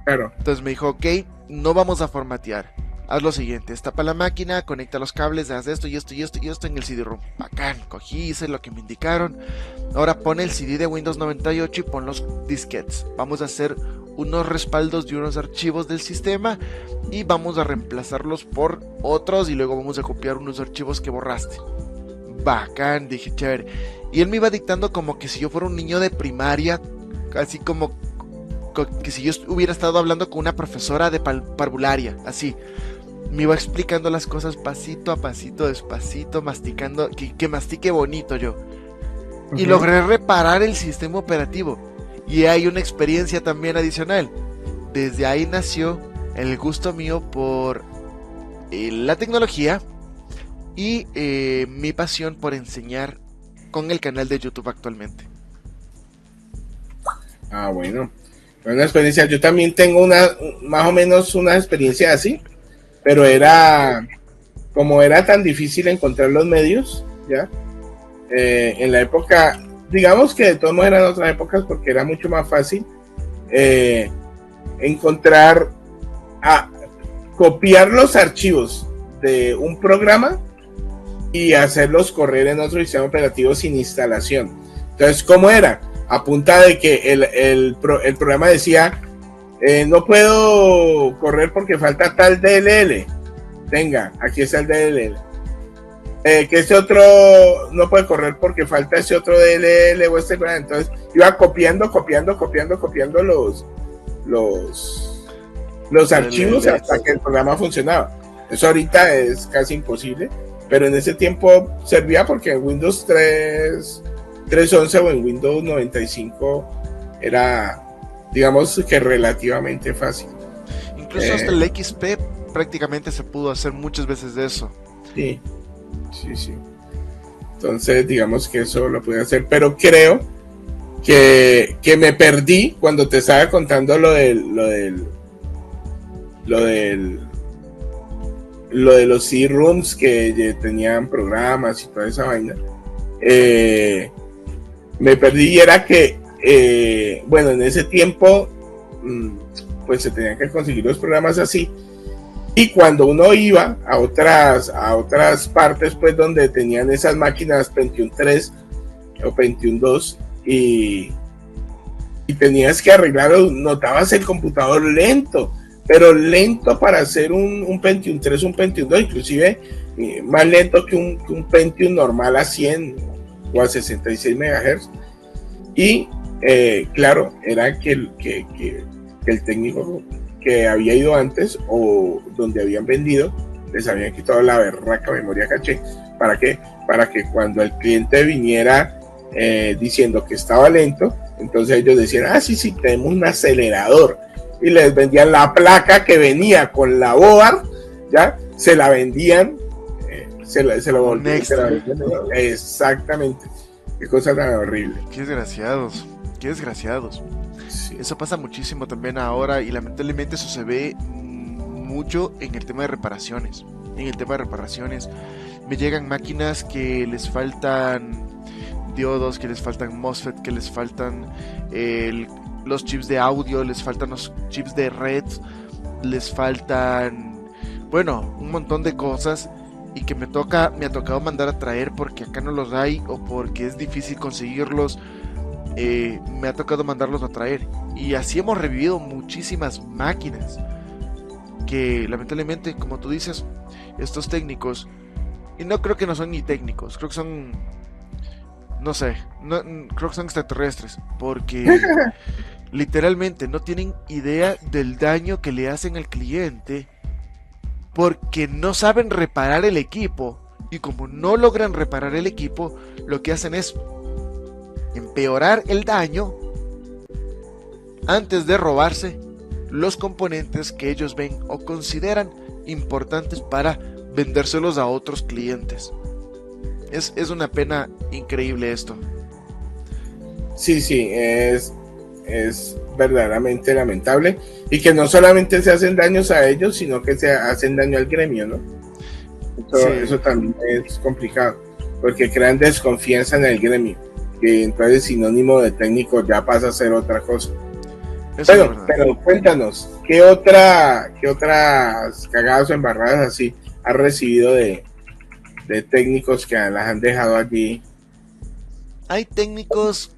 Claro. Entonces me dijo, ok, no vamos a formatear, haz lo siguiente, destapa la máquina, conecta los cables, haz esto y esto en el CD-ROM. Bacán, cogí, hice lo que me indicaron. Ahora pon el CD de Windows 98 y pon los disquetes. Vamos a hacer unos respaldos de unos archivos del sistema y vamos a reemplazarlos por otros y luego vamos a copiar unos archivos que borraste. Bacán, dije, chévere. Y él me iba dictando como que si yo fuera un niño de primaria, casi como que si yo hubiera estado hablando con una profesora de parvularia, así. Me iba explicando las cosas pasito a pasito, despacito, masticando, que mastique bonito yo. Y logré reparar el sistema operativo. Y hay una experiencia también adicional. Desde ahí nació el gusto mío por la tecnología y mi pasión por enseñar con el canal de YouTube actualmente. Ah, bueno. Una experiencia. Yo también tengo más o menos una experiencia así, pero como era tan difícil encontrar los medios, ¿ya? En la época, digamos que de todos modos eran otras épocas porque era mucho más fácil copiar los archivos de un programa y hacerlos correr en otro sistema operativo sin instalación. Entonces, ¿cómo era? A punta de que el programa decía, no puedo correr porque falta tal DLL. Venga, aquí está el DLL. Que este otro no puede correr porque falta ese otro DLL o este. Entonces iba copiando los archivos hasta que el programa funcionaba. Eso ahorita es casi imposible, pero en ese tiempo servía porque en Windows 3.11 o en Windows 95 era, digamos que relativamente fácil. Incluso hasta el XP prácticamente se pudo hacer muchas veces de eso. Sí. Entonces, digamos que eso lo pude hacer, pero creo que me perdí cuando te estaba contando lo de los CD-ROOMs que tenían programas y toda esa vaina. Me perdí y era que, bueno, en ese tiempo, pues se tenían que conseguir los programas así. Y cuando uno iba a otras partes, pues donde tenían esas máquinas Pentium 3 o Pentium 2 y tenías que arreglarlo, notabas el computador lento, pero lento para hacer un Pentium 3, un Pentium 2, inclusive más lento que un Pentium normal a 100 o a 66 MHz. Y claro, era que el técnico que había ido antes o donde habían vendido les habían quitado la berraca memoria caché, ¿Para qué? Para que cuando el cliente viniera diciendo que estaba lento, entonces ellos decían, ah, sí, sí, tenemos un acelerador. Y les vendían la placa que venía con la board, ¿ya? Se la vendían, se la volvían. Exactamente. Qué cosa tan horrible. Qué desgraciados, qué desgraciados. Sí. Eso pasa muchísimo también ahora y lamentablemente eso se ve mucho en el tema de reparaciones. Me llegan máquinas que les faltan diodos, que les faltan MOSFET, que les faltan los chips de audio, les faltan los chips de red, les faltan, bueno, un montón de cosas, y que me ha tocado mandar a traer porque acá no los hay o porque es difícil conseguirlos. Me ha tocado mandarlos a traer, y así hemos revivido muchísimas máquinas que lamentablemente, como tú dices, estos técnicos, y no creo que no son ni técnicos, creo que son, no sé, creo que son extraterrestres, porque literalmente no tienen idea del daño que le hacen al cliente, porque no saben reparar el equipo, y como no logran reparar el equipo, lo que hacen es empeorar el daño antes de robarse los componentes que ellos ven o consideran importantes para vendérselos a otros clientes. Es una pena increíble esto. Sí, es verdaderamente lamentable, y que no solamente se hacen daños a ellos, sino que se hacen daño al gremio, ¿no? Eso también es complicado, porque crean desconfianza en el gremio, que entonces sinónimo de técnico ya pasa a ser otra cosa. Bueno, pero cuéntanos, ¿qué otras cagadas o embarradas así has recibido de técnicos que las han dejado allí? Hay técnicos,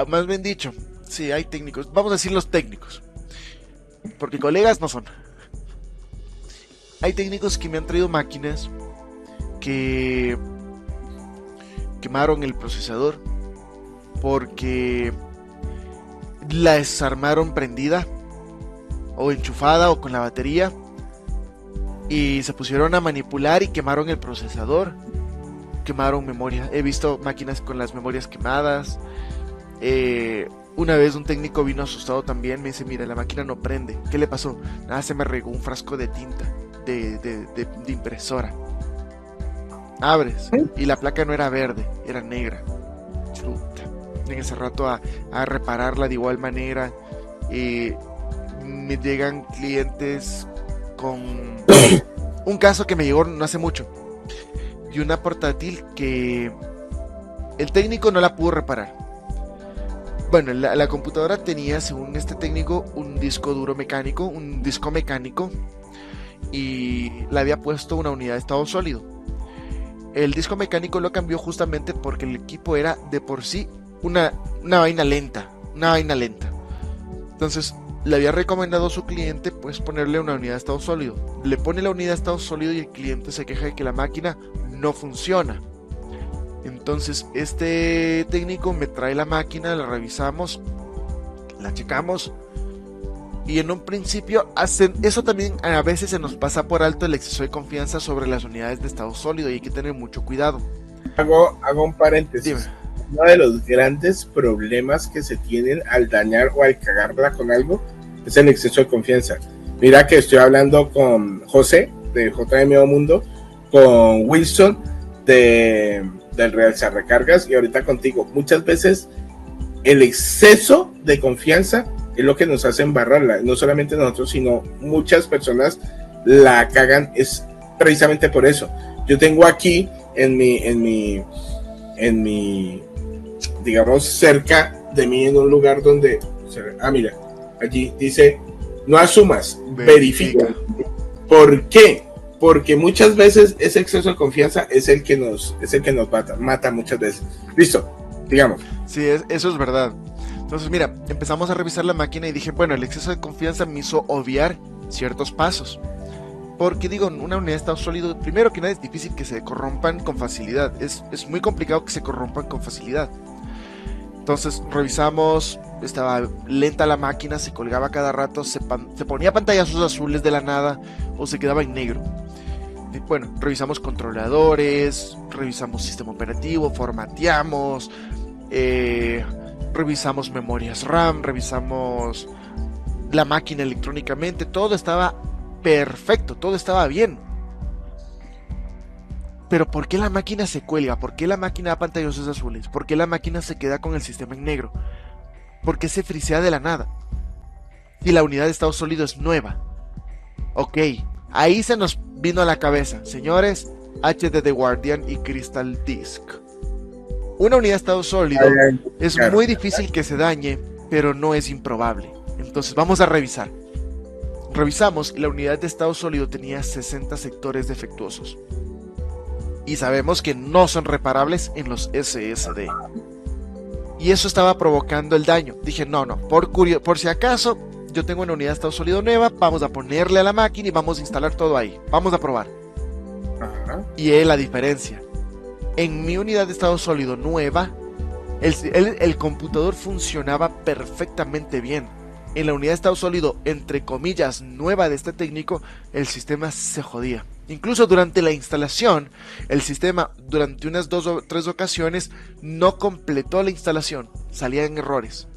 más bien dicho, sí, hay técnicos, vamos a decir los técnicos, porque colegas no son. Hay técnicos que me han traído máquinas que quemaron el procesador porque la desarmaron prendida o enchufada o con la batería, y se pusieron a manipular y quemaron el procesador, quemaron memoria. He visto máquinas con las memorias quemadas. Una vez un técnico vino asustado también, me dice, mira, la máquina no prende. ¿Qué le pasó? Nada, se me regó un frasco de tinta de impresora. Abres y la placa no era verde, era negra. Chuta. En ese rato a repararla de igual manera. Me llegan clientes con un caso que me llegó no hace mucho, y una portátil que el técnico no la pudo reparar. Bueno, la computadora tenía, según este técnico, un disco duro mecánico, un disco mecánico, y le había puesto una unidad de estado sólido. El disco mecánico lo cambió justamente porque el equipo era de por sí una vaina lenta. Entonces le había recomendado a su cliente pues ponerle una unidad de estado sólido. Le pone la unidad de estado sólido y el cliente se queja de que la máquina no funciona. Entonces este técnico me trae la máquina, la revisamos, la checamos, y en un principio eso también a veces se nos pasa por alto, el exceso de confianza sobre las unidades de estado sólido, y hay que tener mucho cuidado. Hago un paréntesis. Dime. Uno de los grandes problemas que se tienen al dañar o al cagarla con algo es el exceso de confianza. Mira que estoy hablando con José de JMO Mundo, con Wilson del Realzar Recargas, y ahorita contigo. Muchas veces el exceso de confianza es lo que nos hace embarrarla. No solamente nosotros, sino muchas personas la cagan, es precisamente por eso. Yo tengo aquí en mi digamos, cerca de mí, en un lugar donde, mira, allí dice, no asumas, verifica. ¿Por qué? Porque muchas veces ese exceso de confianza es el que nos mata muchas veces. Listo, digamos. Sí, eso es verdad. Entonces, mira, empezamos a revisar la máquina y dije, bueno, el exceso de confianza me hizo obviar ciertos pasos. Porque digo, una unidad de estado sólido, primero que nada, es difícil que se corrompan con facilidad. Es muy complicado que se corrompan con facilidad. Entonces revisamos, estaba lenta la máquina, se colgaba cada rato, se ponía pantallazos azules de la nada o se quedaba en negro. Bueno, revisamos controladores, revisamos sistema operativo, formateamos, revisamos memorias RAM, revisamos la máquina electrónicamente, todo estaba perfecto, todo estaba bien. Pero ¿por qué la máquina se cuelga? ¿Por qué la máquina da pantallazos azules? ¿Por qué la máquina se queda con el sistema en negro? ¿Por qué se frisea de la nada? Y la unidad de estado sólido es nueva. Ok, ahí se nos vino a la cabeza, señores, HDD Guardian y Crystal Disk. Una unidad de estado sólido es muy difícil que se dañe, pero no es improbable. Entonces vamos a revisar. Revisamos y la unidad de estado sólido tenía 60 sectores defectuosos. Y sabemos que no son reparables en los SSD. Y eso estaba provocando el daño. Dije, no, por si acaso, yo tengo una unidad de estado sólido nueva, vamos a ponerle a la máquina y vamos a instalar todo ahí. Vamos a probar. Y es la diferencia. En mi unidad de estado sólido nueva, el computador funcionaba perfectamente bien. En la unidad de estado sólido, entre comillas, nueva de este técnico, el sistema se jodía. Incluso durante la instalación, el sistema durante unas 2 o 3 ocasiones no completó la instalación, salían errores.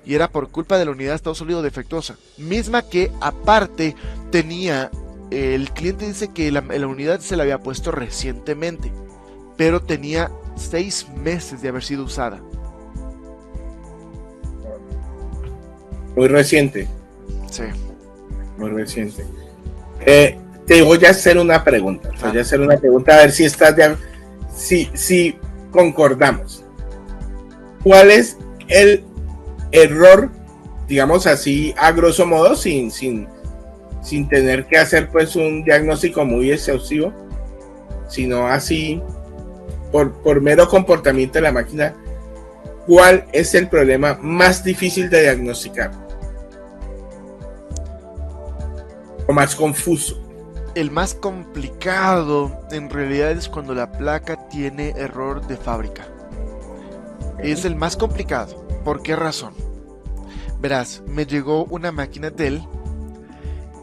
Y era por culpa de la unidad de estado sólido defectuosa, misma que aparte tenía, el cliente dice que la unidad se la había puesto recientemente, pero tenía 6 meses de haber sido usada. Muy reciente. Sí. Muy reciente. Te voy a hacer una pregunta. A ver si estás si concordamos. ¿Cuál es el error, digamos así, a grosso modo, sin tener que hacer pues un diagnóstico muy exhaustivo, sino así por mero comportamiento de la máquina? ¿Cuál es el problema más difícil de diagnosticar? O más confuso. El más complicado en realidad es cuando la placa tiene error de fábrica. Es el más complicado. ¿Por qué razón? Verás, me llegó una máquina Dell.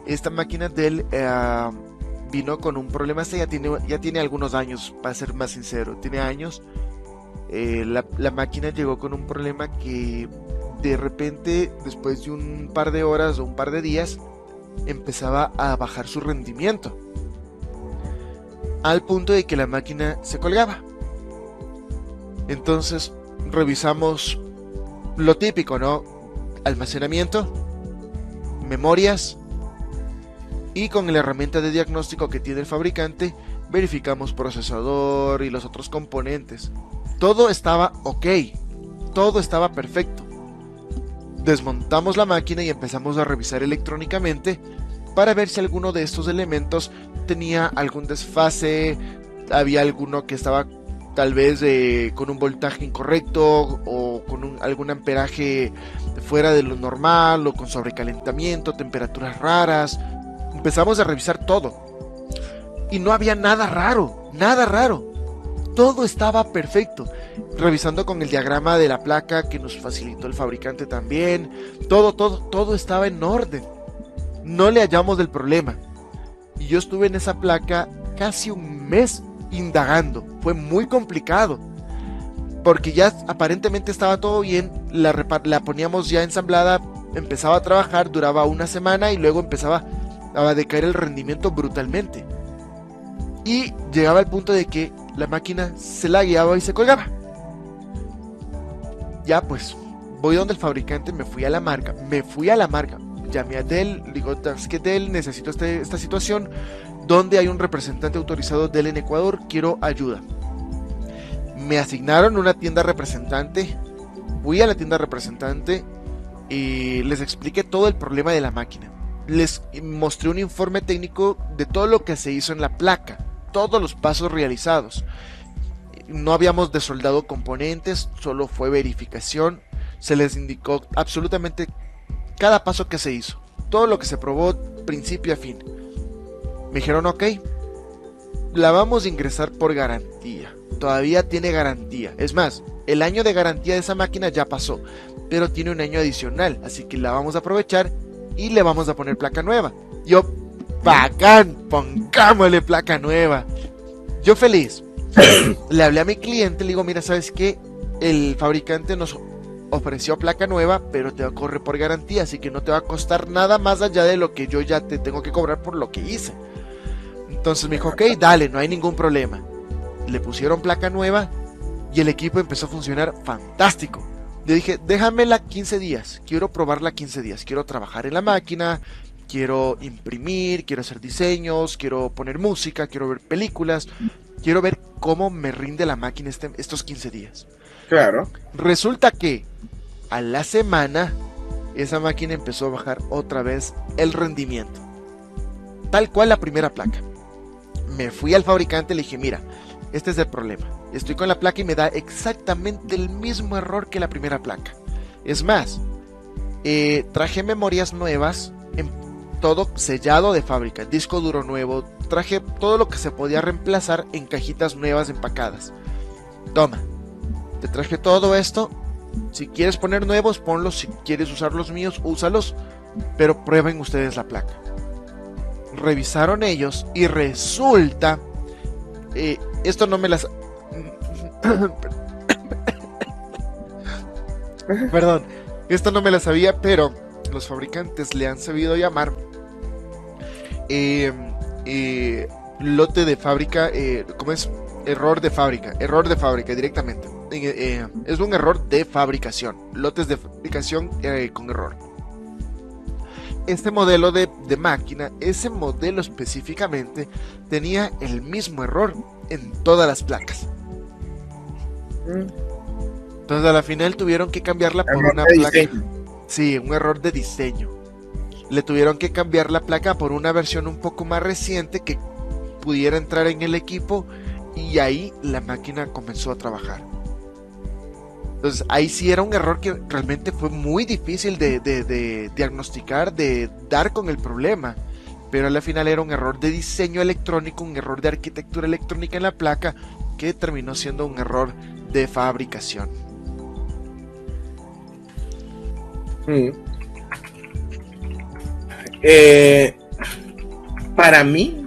Esta máquina Dell vino con un problema. Esta ya tiene algunos años, para ser más sincero. Tiene años. La máquina llegó con un problema que de repente, después de un par de horas o un par de días, empezaba a bajar su rendimiento al punto de que la máquina se colgaba. Entonces revisamos lo típico, ¿no? Almacenamiento, memorias, y con la herramienta de diagnóstico que tiene el fabricante verificamos procesador y los otros componentes. Todo estaba ok, todo estaba perfecto. Desmontamos la máquina y empezamos a revisar electrónicamente para ver si alguno de estos elementos tenía algún desfase, había alguno que estaba tal vez con un voltaje incorrecto o con algún amperaje fuera de lo normal o con sobrecalentamiento, temperaturas raras. Empezamos a revisar todo y no había nada raro, todo estaba perfecto. Revisando con el diagrama de la placa que nos facilitó el fabricante también, todo estaba en orden. No le hallamos del problema. Y yo estuve en esa placa casi un mes indagando. Fue muy complicado, porque ya aparentemente estaba todo bien. La poníamos ya ensamblada, empezaba a trabajar, duraba una semana y luego empezaba a decaer el rendimiento brutalmente. Y llegaba al punto de que la máquina se lagueaba y se colgaba. Ya pues, voy donde el fabricante, me fui a la marca, llamé a Dell, digo, es que Dell, necesito esta situación, donde hay un representante autorizado Dell en Ecuador, quiero ayuda. Me asignaron una tienda representante, fui a la tienda representante y les expliqué todo el problema de la máquina. Les mostré un informe técnico de todo lo que se hizo en la placa, todos los pasos realizados. No habíamos desoldado componentes, solo fue verificación. Se les indicó absolutamente cada paso que se hizo, todo lo que se probó principio a fin. Me dijeron, ok, la vamos a ingresar por garantía. Todavía tiene garantía. Es más, el año de garantía de esa máquina ya pasó, pero tiene un año adicional, así que la vamos a aprovechar y le vamos a poner placa nueva. Yo, bacán, pongámosle placa nueva. Yo feliz. Le hablé a mi cliente, le digo, mira, ¿sabes qué? El fabricante nos ofreció placa nueva, pero te va a correr por garantía, así que no te va a costar nada más allá de lo que yo ya te tengo que cobrar por lo que hice. Entonces me dijo, ok, dale, no hay ningún problema. Le pusieron placa nueva y el equipo empezó a funcionar fantástico. Le dije, déjamela 15 días, quiero probarla 15 días, quiero trabajar en la máquina, quiero imprimir, quiero hacer diseños, quiero poner música, quiero ver películas, quiero ver cómo me rinde la máquina estos 15 días. Claro. Resulta que a la semana esa máquina empezó a bajar otra vez el rendimiento, tal cual la primera placa. Me fui al fabricante y le dije, mira, este es el problema, estoy con la placa y me da exactamente el mismo error que la primera placa. Es más, traje memorias nuevas, todo sellado de fábrica, disco duro nuevo, traje todo lo que se podía reemplazar en cajitas nuevas empacadas. Toma, te traje todo esto, si quieres poner nuevos, ponlos, si quieres usar los míos, úsalos, pero prueben ustedes la placa. Revisaron ellos y resulta, esto no me las... Perdón, esto no me la sabía, pero los fabricantes le han sabido llamar lote de fábrica, ¿cómo es? Error de fábrica directamente. Es un error de fabricación, lotes de fabricación con error. Este modelo de máquina, ese modelo específicamente, tenía el mismo error en todas las placas. Entonces a la final tuvieron que cambiarla por una placa. Sí, un error de diseño. Le tuvieron que cambiar la placa por una versión un poco más reciente que pudiera entrar en el equipo, y ahí la máquina comenzó a trabajar. Entonces ahí sí era un error que realmente fue muy difícil de diagnosticar, de dar con el problema, pero al final era un error de diseño electrónico, un error de arquitectura electrónica en la placa, que terminó siendo un error de fabricación. Para mí,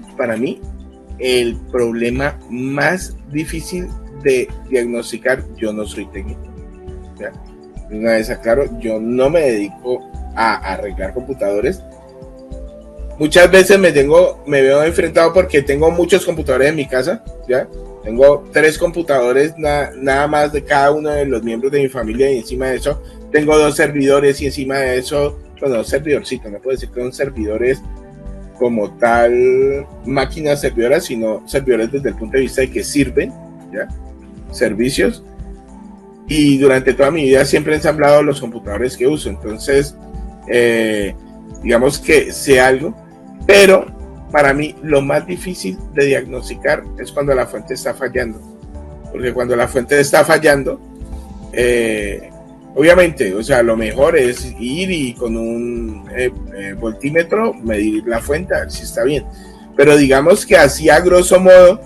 el problema más difícil de diagnosticar, yo no soy técnico, ¿ya? Una vez aclaro, yo no me dedico a arreglar computadores. Muchas veces me veo enfrentado porque tengo muchos computadores en mi casa, ¿ya? Tengo 3 computadores nada más de cada uno de los miembros de mi familia, y encima de eso tengo 2 servidores, y encima de eso, bueno, servidorcitos, no puedo decir que son servidores como tal máquinas servidoras, sino servidores desde el punto de vista de que sirven, ¿ya? Servicios. Y durante toda mi vida siempre he ensamblado los computadores que uso, entonces digamos que sé algo, pero para mí lo más difícil de diagnosticar es cuando la fuente está fallando, porque cuando la fuente está fallando, obviamente, o sea, lo mejor es ir y con un voltímetro medir la fuente, a ver si está bien. Pero digamos que así a grosso modo,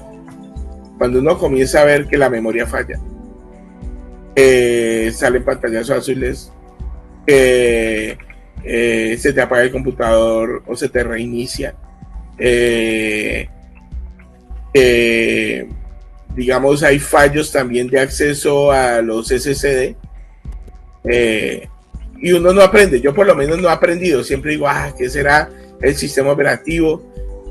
cuando uno comienza a ver que la memoria falla, salen pantallazos azules, se te apaga el computador o se te reinicia, digamos, hay fallos también de acceso a los SSD. Y uno no aprende, yo por lo menos no he aprendido, siempre digo, ¿qué será el sistema operativo?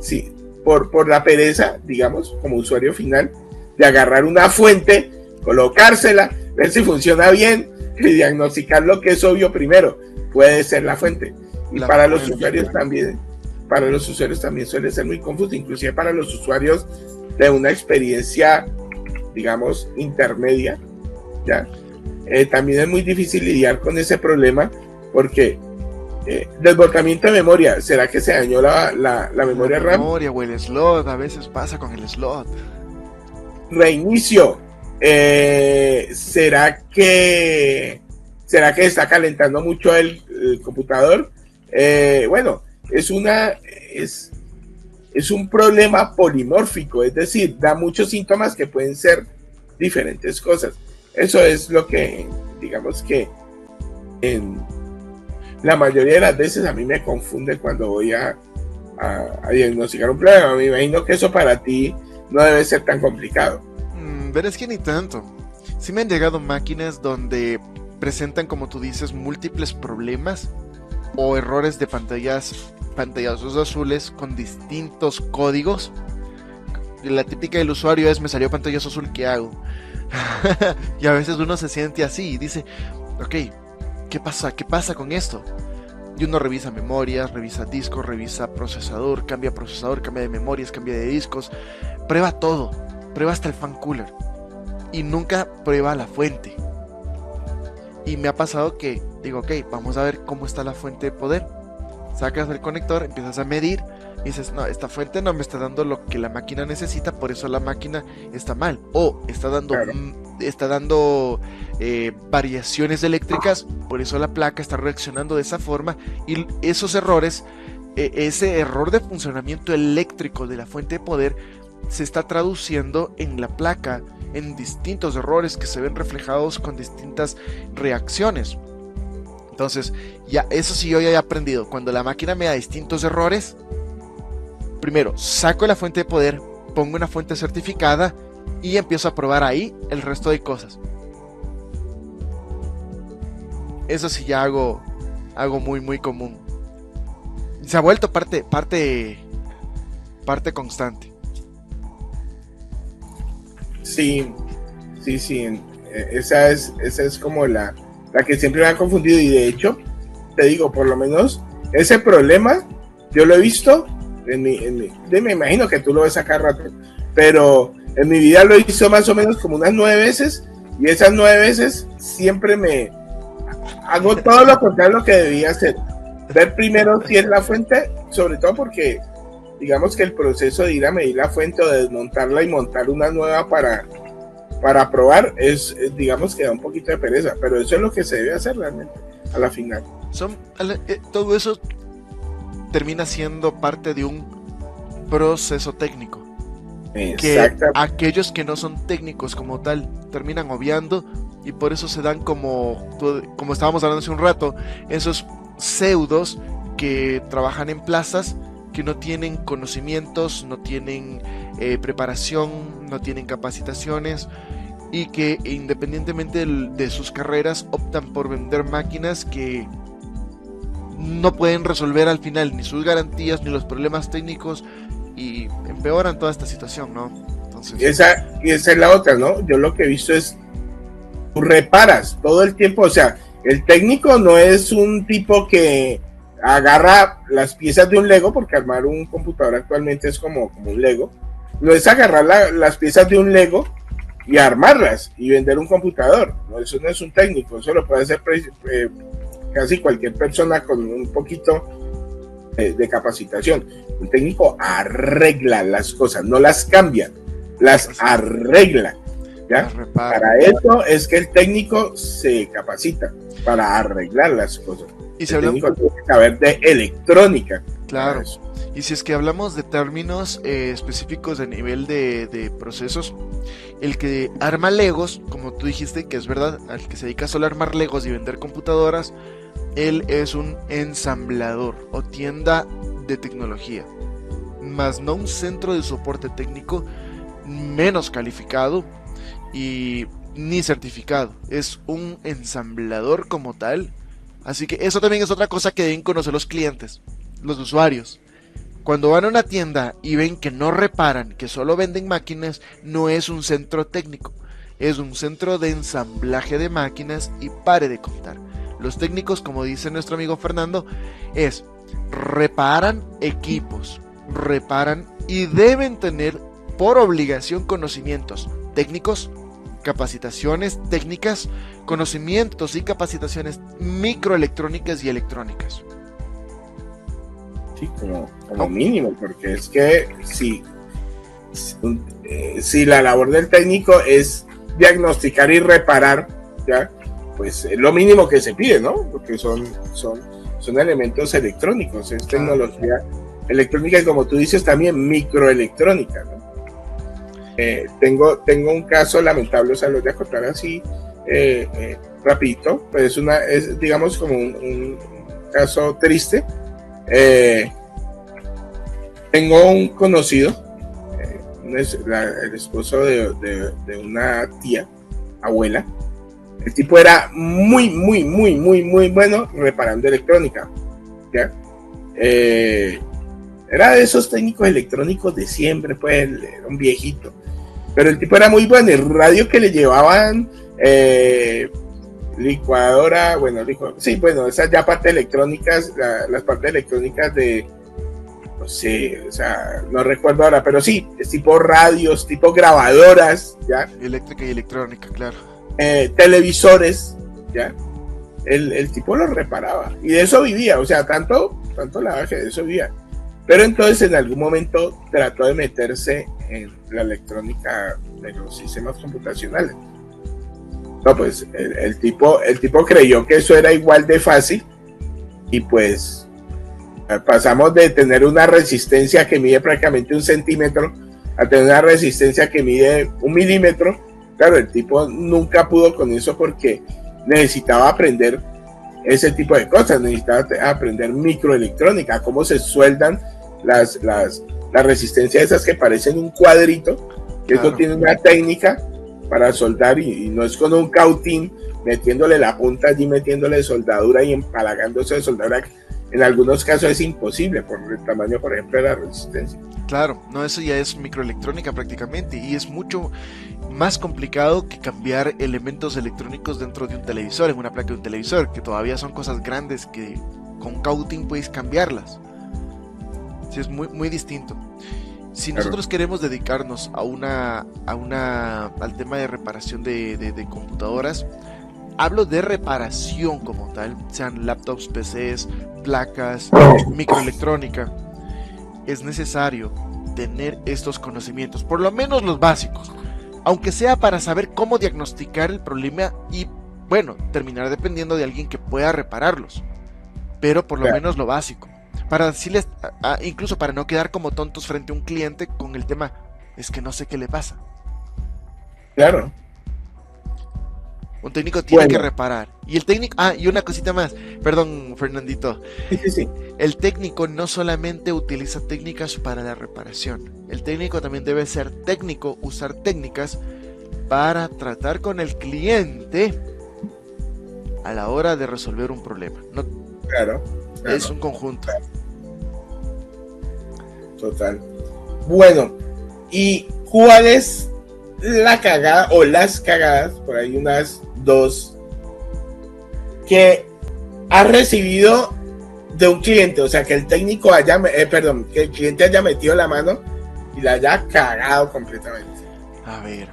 Sí, por la pereza, digamos, como usuario final, de agarrar una fuente, colocársela, ver si funciona bien y diagnosticar lo que es obvio primero, puede ser la fuente. Y para los usuarios también suele ser muy confuso, inclusive para los usuarios de una experiencia, digamos, intermedia, ¿ya? También es muy difícil lidiar con ese problema, porque desbordamiento de memoria, ¿será que se dañó la memoria RAM? O el slot, a veces pasa con el slot. Reinicio, ¿será que está calentando mucho el computador? Bueno, es un problema polimórfico, es decir, da muchos síntomas que pueden ser diferentes cosas. Eso es lo que, digamos que en la mayoría de las veces a mí me confunde cuando voy a a diagnosticar un problema. Me imagino que eso para ti no debe ser tan complicado. Pero es que ni tanto. Sí me han llegado máquinas donde presentan, como tú dices, múltiples problemas o errores de pantallazos azules con distintos códigos. La típica del usuario es: me salió pantallazo azul, ¿qué hago? Y a veces uno se siente así y dice: ok, ¿qué pasa con esto? Y uno revisa memorias, revisa discos, revisa procesador, cambia de memorias, cambia de discos, prueba todo, prueba hasta el fan cooler y nunca prueba la fuente. Y me ha pasado que digo: ok, vamos a ver cómo está la fuente de poder. Sacas el conector, empiezas a medir y dices: no, esta fuente no me está dando lo que la máquina necesita, por eso la máquina está mal. O está dando, Claro. Variaciones eléctricas, por eso la placa está reaccionando de esa forma. Y esos errores, ese error de funcionamiento eléctrico de la fuente de poder, se está traduciendo en la placa en distintos errores que se ven reflejados con distintas reacciones. Entonces, ya eso sí yo ya he aprendido. Cuando la máquina me da distintos errores, primero saco la fuente de poder, pongo una fuente certificada y empiezo a probar ahí el resto de cosas. Eso sí ya hago muy muy común. Se ha vuelto parte constante. Sí. Esa es como la que siempre me ha confundido, y de hecho, te digo, por lo menos ese problema yo lo he visto me imagino que tú lo ves a cada rato, pero en mi vida lo hizo más o menos como unas 9 veces, y esas 9 veces siempre me hago todo lo contrario a lo que debía hacer. Ver primero si es la fuente, sobre todo porque digamos que el proceso de ir a medir la fuente o de desmontarla y montar una nueva para probar digamos que da un poquito de pereza, pero eso es lo que se debe hacer realmente a la final. Todo eso termina siendo parte de un proceso técnico que aquellos que no son técnicos como tal terminan obviando, y por eso se dan como estábamos hablando hace un rato, esos pseudos que trabajan en plazas, que no tienen conocimientos, no tienen preparación, no tienen capacitaciones, y que independientemente de sus carreras optan por vender máquinas que no pueden resolver al final ni sus garantías ni los problemas técnicos, y empeoran toda esta situación, ¿no? Entonces, esa es la otra, ¿no? Yo lo que he visto es, tú reparas todo el tiempo, o sea, el técnico no es un tipo que agarra las piezas de un Lego, porque armar un computador actualmente es como un Lego. No es agarrar las piezas de un Lego y armarlas y vender un computador. No, eso no es un técnico, eso lo puede hacer casi cualquier persona con un poquito de capacitación. Un técnico arregla las cosas, no las cambia, las arregla. ¿Ya? Para eso es que el técnico se capacita, para arreglar las cosas. Y si el hablamos, técnico tiene que saber de electrónica. claro. Y si es que hablamos de términos específicos de nivel de procesos, el que arma Legos, como tú dijiste, que es verdad, al que se dedica solo a armar Legos y vender computadoras, él es un ensamblador o tienda de tecnología, más no un centro de soporte técnico menos calificado y ni certificado. Es un ensamblador como tal. Así que eso también es otra cosa que deben conocer los clientes, los usuarios. Cuando van a una tienda y ven que no reparan, que solo venden máquinas, no es un centro técnico, es un centro de ensamblaje de máquinas, y pare de contar. Los técnicos, como dice nuestro amigo Fernando, reparan equipos, reparan y deben tener por obligación conocimientos técnicos, capacitaciones técnicas, conocimientos y capacitaciones microelectrónicas y electrónicas. Sí, como mínimo, porque es que si la labor del técnico es diagnosticar y reparar, ¿ya? Pues es lo mínimo que se pide, ¿no? Porque son elementos electrónicos, es tecnología electrónica, y como tú dices, también microelectrónica, ¿no? Tengo un caso lamentable, o sea, lo voy a contar así rapidito, pues es digamos como un caso triste. Tengo un conocido, el esposo de una tía, abuela. El tipo era muy, muy, muy, muy, muy bueno reparando electrónica, ¿ya? Era de esos técnicos electrónicos de siempre, pues, era un viejito. Pero el tipo era muy bueno. El radio que le llevaban, licuadora, bueno, sí, bueno, esas ya partes electrónicas, las partes electrónicas de, no sé, o sea, no recuerdo ahora, pero sí, es tipo radios, tipo grabadoras, ¿ya? Eléctrica y electrónica, claro. Televisores, ¿ya? El tipo lo reparaba y de eso vivía, o sea, tanto la que de eso vivía. Pero entonces en algún momento trató de meterse en la electrónica de los sistemas computacionales. No, pues el tipo creyó que eso era igual de fácil y pues pasamos de tener una resistencia que mide prácticamente 1 centímetro a tener una resistencia que mide 1 milímetro. Claro, el tipo nunca pudo con eso porque necesitaba aprender ese tipo de cosas, necesitaba aprender microelectrónica, cómo se sueldan las resistencias esas que parecen un cuadrito, que claro. Eso tiene una técnica para soldar y no es con un cautín metiéndole la punta allí, metiéndole soldadura y empalagándose de soldadura. En algunos casos es imposible por el tamaño, por ejemplo, de la resistencia. Claro, no, eso ya es microelectrónica prácticamente y es mucho más complicado que cambiar elementos electrónicos dentro de un televisor, en una placa de un televisor, que todavía son cosas grandes que con cautín puedes cambiarlas. Sí, es muy, muy distinto. Si nosotros queremos dedicarnos al tema de reparación de computadoras, hablo de reparación como tal, sean laptops, PCs, placas, microelectrónica, es necesario tener estos conocimientos, por lo menos los básicos, aunque sea para saber cómo diagnosticar el problema y, bueno, terminar dependiendo de alguien que pueda repararlos, pero por lo menos lo básico, para decirles, incluso para no quedar como tontos frente a un cliente con el tema, es que no sé qué le pasa. Claro. Un técnico tiene que reparar. Y el técnico... y una cosita más. Perdón, Fernandito. Sí. El técnico no solamente utiliza técnicas para la reparación. El técnico también debe ser técnico, usar técnicas para tratar con el cliente a la hora de resolver un problema. No, claro. Es un conjunto. Total. Bueno, ¿y cuál es la cagada o las cagadas, por ahí unas 2, que has recibido de un cliente? O sea, que el técnico que el cliente haya metido la mano y la haya cagado completamente. A ver.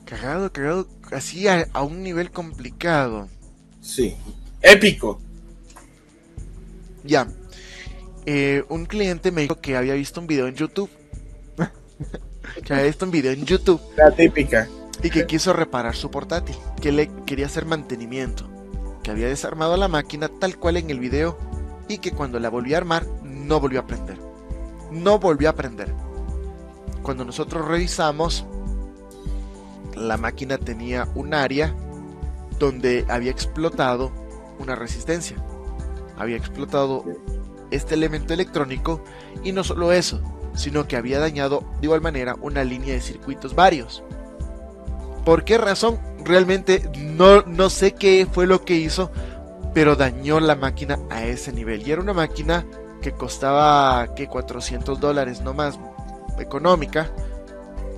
Cagado, así a un nivel complicado. Sí, épico. Ya. Un cliente me dijo que había visto un video en YouTube. La típica. Y que quiso reparar su portátil, que le quería hacer mantenimiento, que había desarmado la máquina tal cual en el video y que cuando la volvió a armar no volvió a prender. Cuando nosotros revisamos, la máquina tenía un área donde había explotado una resistencia, había explotado este elemento electrónico y no solo eso, sino que había dañado de igual manera una línea de circuitos varios. ¿Por qué razón? Realmente no sé qué fue lo que hizo, pero dañó la máquina a ese nivel. Y era una máquina que costaba $400, no más, económica,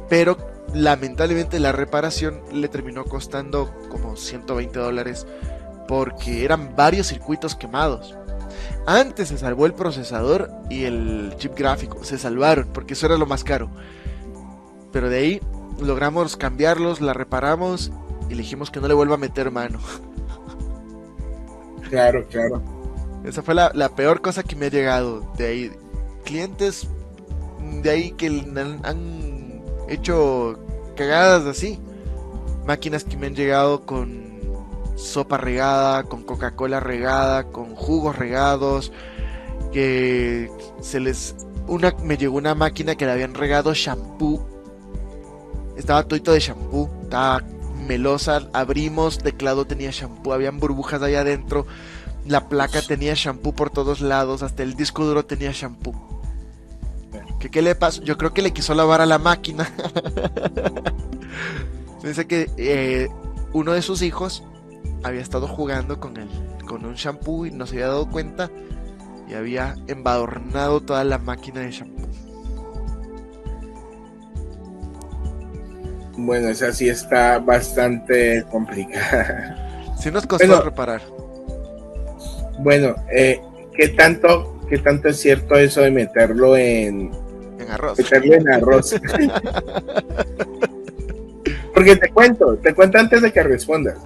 pero lamentablemente la reparación le terminó costando como $120 porque eran varios circuitos quemados. Antes se salvó el procesador y el chip gráfico, se salvaron porque eso era lo más caro, pero de ahí logramos cambiarlos, la reparamos y le dijimos que no le vuelva a meter mano. Claro. Esa fue la peor cosa que me ha llegado. De ahí, clientes de ahí que han hecho cagadas así. Máquinas que me han llegado con sopa regada, con Coca-Cola regada, con jugos regados, que me llegó una máquina que le habían regado shampoo. Estaba todito de shampoo, estaba melosa, abrimos, teclado tenía shampoo, habían burbujas ahí adentro, La placa tenía shampoo por todos lados, hasta el disco duro tenía shampoo. ¿Qué le pasó? Yo creo que le quiso lavar a la máquina. Dice que uno de sus hijos había estado jugando con un shampoo y no se había dado cuenta y había embadurnado toda la máquina de shampoo. Bueno, esa sí está bastante complicada. Sí nos costó reparar. Bueno, ¿qué tanto es cierto eso de meterlo en arroz? Meterlo en arroz. Porque te cuento antes de que respondas.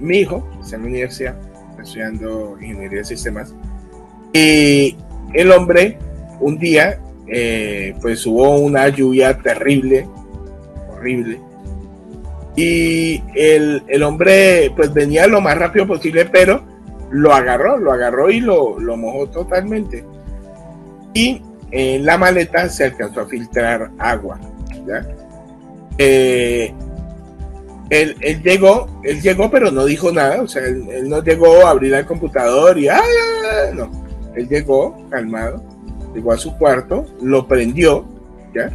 Mi hijo está en la universidad, está estudiando ingeniería de sistemas, y el hombre, un día, pues hubo una lluvia terrible, horrible, y el hombre pues venía lo más rápido posible, pero lo agarró y lo mojó totalmente, y en la maleta se alcanzó a filtrar agua, ¿ya? Él llegó, pero no dijo nada, o sea, él no llegó a abrir el computador y no, él llegó calmado, llegó a su cuarto, lo prendió, ¿ya?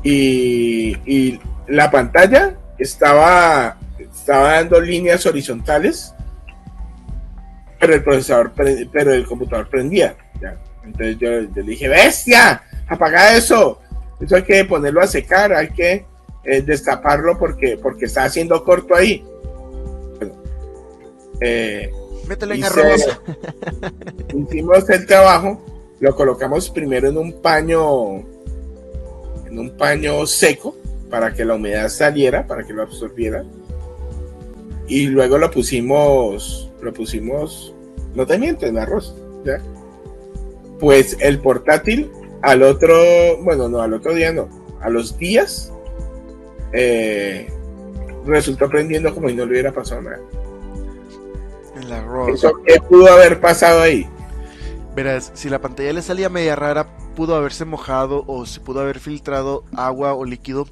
Y la pantalla estaba dando líneas horizontales, pero el computador prendía, ¿ya? Entonces yo le dije, bestia, apaga eso hay que ponerlo a secar, hay que destaparlo porque está haciendo corto ahí. Bueno, mételo en arroz. Hicimos el trabajo, lo colocamos primero en un paño seco para que la humedad saliera, para que lo absorbiera, y luego lo pusimos, no te miento, en arroz, ¿ya? Pues el portátil al otro día no, a los días resultó prendiendo como si no le hubiera pasado nada. El arroz. ¿Eso qué pudo haber pasado ahí? Verás, si la pantalla le salía media rara, pudo haberse mojado o se pudo haber filtrado agua o líquido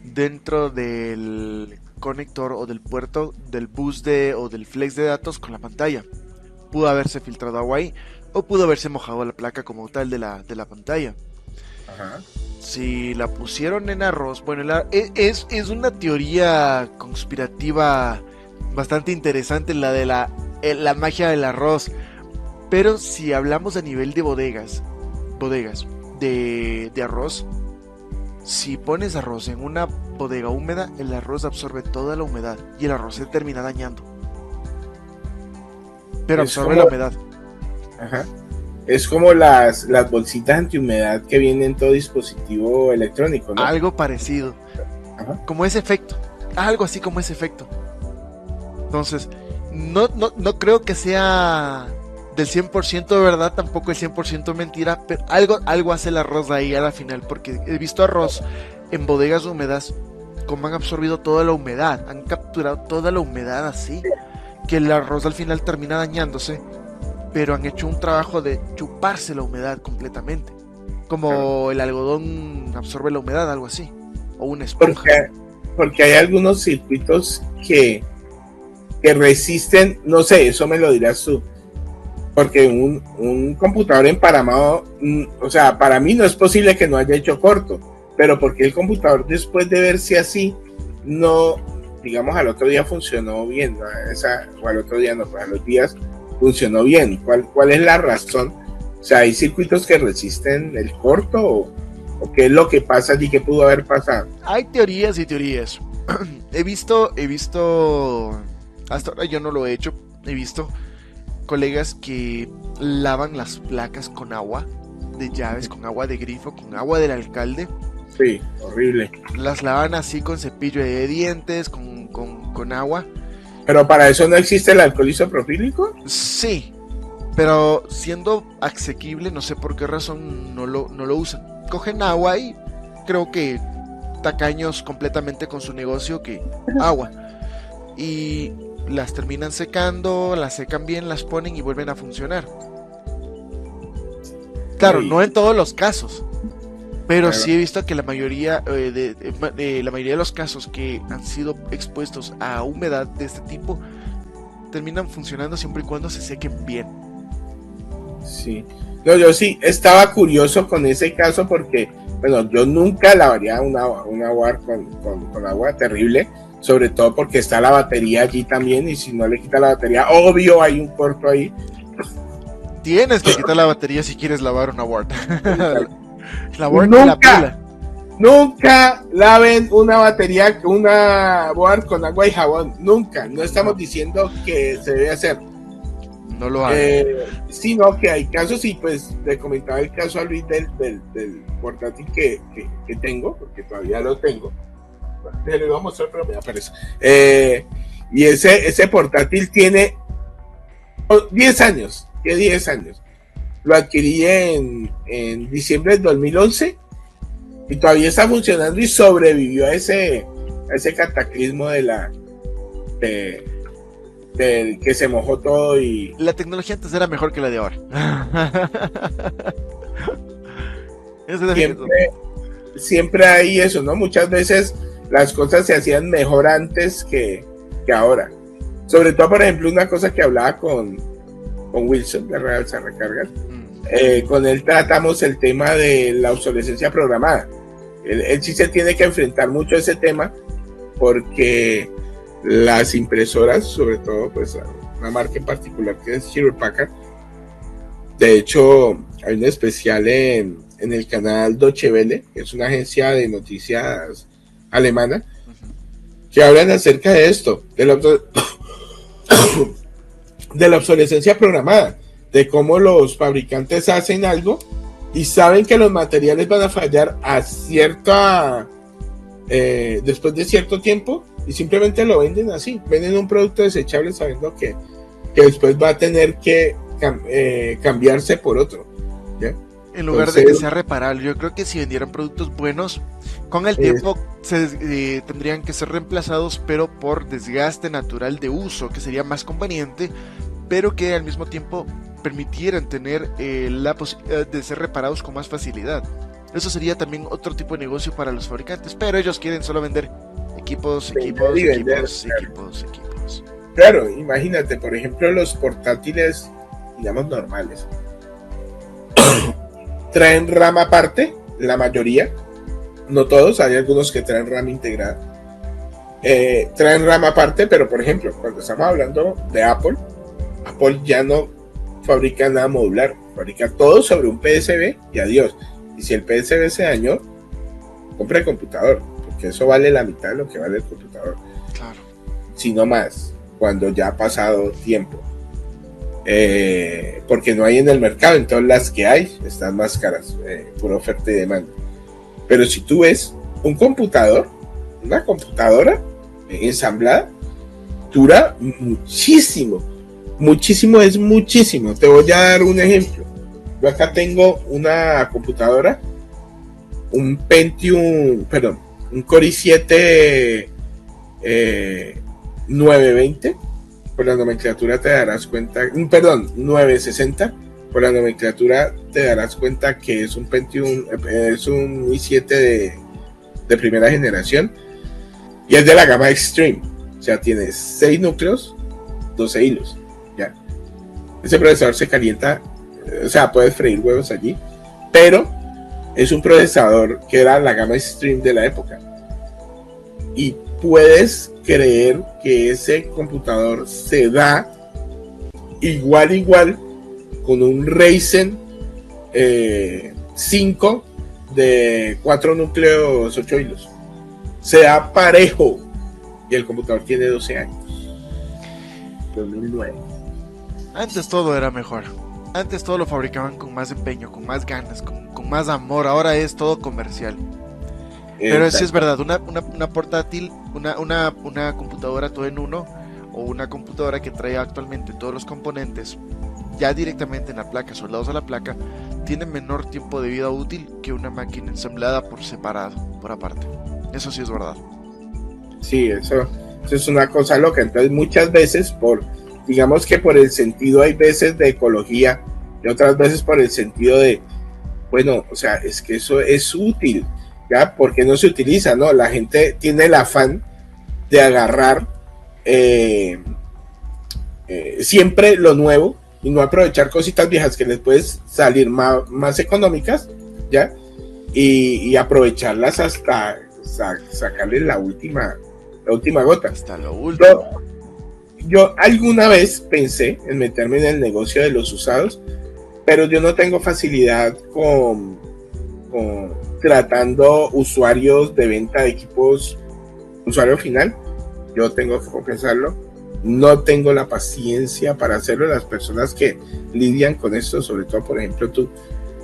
dentro del conector o del puerto del bus o del flex de datos con la pantalla. Pudo haberse filtrado agua ahí o pudo haberse mojado la placa como tal de la pantalla. Ajá. Si la pusieron en arroz, bueno, es una teoría conspirativa bastante interesante la de la magia del arroz. Pero si hablamos a nivel de bodegas de arroz, si pones arroz en una bodega húmeda, el arroz absorbe toda la humedad y el arroz se termina dañando. Pero absorbe la humedad. Ajá. Es como las bolsitas antihumedad que vienen en todo dispositivo electrónico, ¿no? Algo parecido. Ajá. Como ese efecto. Algo así como ese efecto. Entonces, no creo que sea del 100% de verdad, tampoco el 100% mentira, pero algo hace el arroz ahí a la final, porque he visto arroz en bodegas húmedas como han absorbido toda la humedad, han capturado toda la humedad así, que el arroz al final termina dañándose, pero han hecho un trabajo de chuparse la humedad completamente, como el algodón absorbe la humedad, algo así, o una esponja. Porque hay algunos circuitos que resisten, no sé, eso me lo dirás tú, porque un computador emparamado, o sea, para mí no es posible que no haya hecho corto, pero porque el computador después de verse así, no, digamos, al otro día funcionó bien, ¿no? O al otro día no, pues a los días funcionó bien. ¿Cuál es la razón? O sea, ¿hay circuitos que resisten el corto o qué es lo que pasa y qué pudo haber pasado? Hay teorías y teorías. He visto, hasta ahora yo no lo he hecho, he visto colegas que lavan las placas con agua de llaves, con agua de grifo, con agua del alcalde. Sí, horrible. Las lavan así con cepillo de dientes, con agua. ¿Pero para eso no existe el alcohol isopropílico? Sí, pero siendo asequible, no sé por qué razón no lo usan. Cogen agua y creo que tacaños completamente con su negocio que agua. Y las terminan secando, las secan bien, las ponen y vuelven a funcionar. Claro, no en todos los casos, pero claro, sí he visto que la mayoría de los casos que han sido expuestos a humedad de este tipo terminan funcionando siempre y cuando se sequen bien. Sí. No, yo sí estaba curioso con ese caso porque, bueno, yo nunca lavaría una board con agua terrible, sobre todo porque está la batería allí también, y si no le quita la batería, obvio hay un corto ahí. Tienes que quitar la batería si quieres lavar una board. La board Nunca. la pila. Nunca laven una batería, una board con agua y jabón. Nunca. No estamos diciendo que se debe hacer. No lo hagan. Sino que hay casos, y pues le comentaba el caso a Luis del portátil que tengo, porque todavía lo tengo. Le voy a mostrar, pero me aparece. Y ese portátil tiene 10 años. ¿Qué 10 años? Lo adquirí en diciembre del 2011 y todavía está funcionando y sobrevivió a ese cataclismo de que se mojó todo. Y la tecnología antes era mejor que la de ahora. siempre hay eso, ¿no? Muchas veces las cosas se hacían mejor antes que ahora. Sobre todo, por ejemplo, una cosa que hablaba con Wilson de Realza Recargas. Con él tratamos el tema de la obsolescencia programada. Él sí se tiene que enfrentar mucho a ese tema, porque las impresoras, sobre todo pues una marca en particular que es Hewlett Packard, de hecho hay un especial en el canal Deutsche Welle, que es una agencia de noticias alemana, que hablan acerca de esto, de la obsolescencia programada, de cómo los fabricantes hacen algo y saben que los materiales van a fallar a después de cierto tiempo, y simplemente lo venden así, venden un producto desechable sabiendo que después va a tener que cambiarse por otro, ¿ya? En lugar de que sea reparable. Yo creo que si vendieran productos buenos, con el tiempo tendrían que ser reemplazados, pero por desgaste natural de uso, que sería más conveniente, pero que al mismo tiempo permitieran tener la posibilidad de ser reparados con más facilidad. Eso sería también otro tipo de negocio para los fabricantes, pero ellos quieren solo vender equipos. Claro, imagínate, por ejemplo, los portátiles, digamos, normales traen RAM aparte, la mayoría, no todos, hay algunos que traen RAM integrada, traen RAM aparte, pero por ejemplo, cuando estamos hablando de Apple ya no fabrica nada modular, fabrica todo sobre un PSB y adiós. Y si el PSB se dañó, compra el computador, porque eso vale la mitad de lo que vale el computador. Claro. Si no más, cuando ya ha pasado tiempo. Porque no hay en el mercado, entonces las que hay están más caras, por oferta y demanda. Pero si tú ves una computadora ensamblada, dura muchísimo. Muchísimo es muchísimo. Te voy a dar un ejemplo. Yo acá tengo una computadora, un Core i7 920, por la nomenclatura te darás cuenta, 960, por la nomenclatura te darás cuenta que es un Pentium, es un i7 de primera generación, y es de la gama Extreme, o sea, tiene 6 núcleos, 12 hilos, ya. Ese procesador se calienta, o sea, puedes freír huevos allí, pero es un procesador que era la gama Extreme de la época, y puedes creer que ese computador se da igual con un Ryzen 5 de 4 núcleos, 8 hilos. Se da parejo, y el computador tiene 12 años, 2009. Antes todo era mejor. Antes todo lo fabricaban con más empeño, con más ganas, con más amor. Ahora es todo comercial. Pero sí es verdad, una portátil, una computadora todo en uno, o una computadora que trae actualmente todos los componentes ya directamente en la placa, soldados a la placa, tiene menor tiempo de vida útil que una máquina ensamblada por separado, por aparte. Eso sí es verdad. Sí, eso es una cosa loca. Entonces muchas veces, digamos que por el sentido, hay veces de ecología y otras veces por el sentido de, bueno, o sea, es que eso es útil, ¿ya? Porque no se utiliza, ¿no? La gente tiene el afán de agarrar siempre lo nuevo y no aprovechar cositas viejas que les puedes salir más económicas, ¿ya? Y aprovecharlas hasta sacarle la última gota. Hasta lo último. Yo alguna vez pensé en meterme en el negocio de los usados, pero yo no tengo facilidad con tratando usuarios de venta de equipos, usuario final. Yo tengo que confesarlo, no tengo la paciencia para hacerlo. Las personas que lidian con esto, sobre todo por ejemplo tú,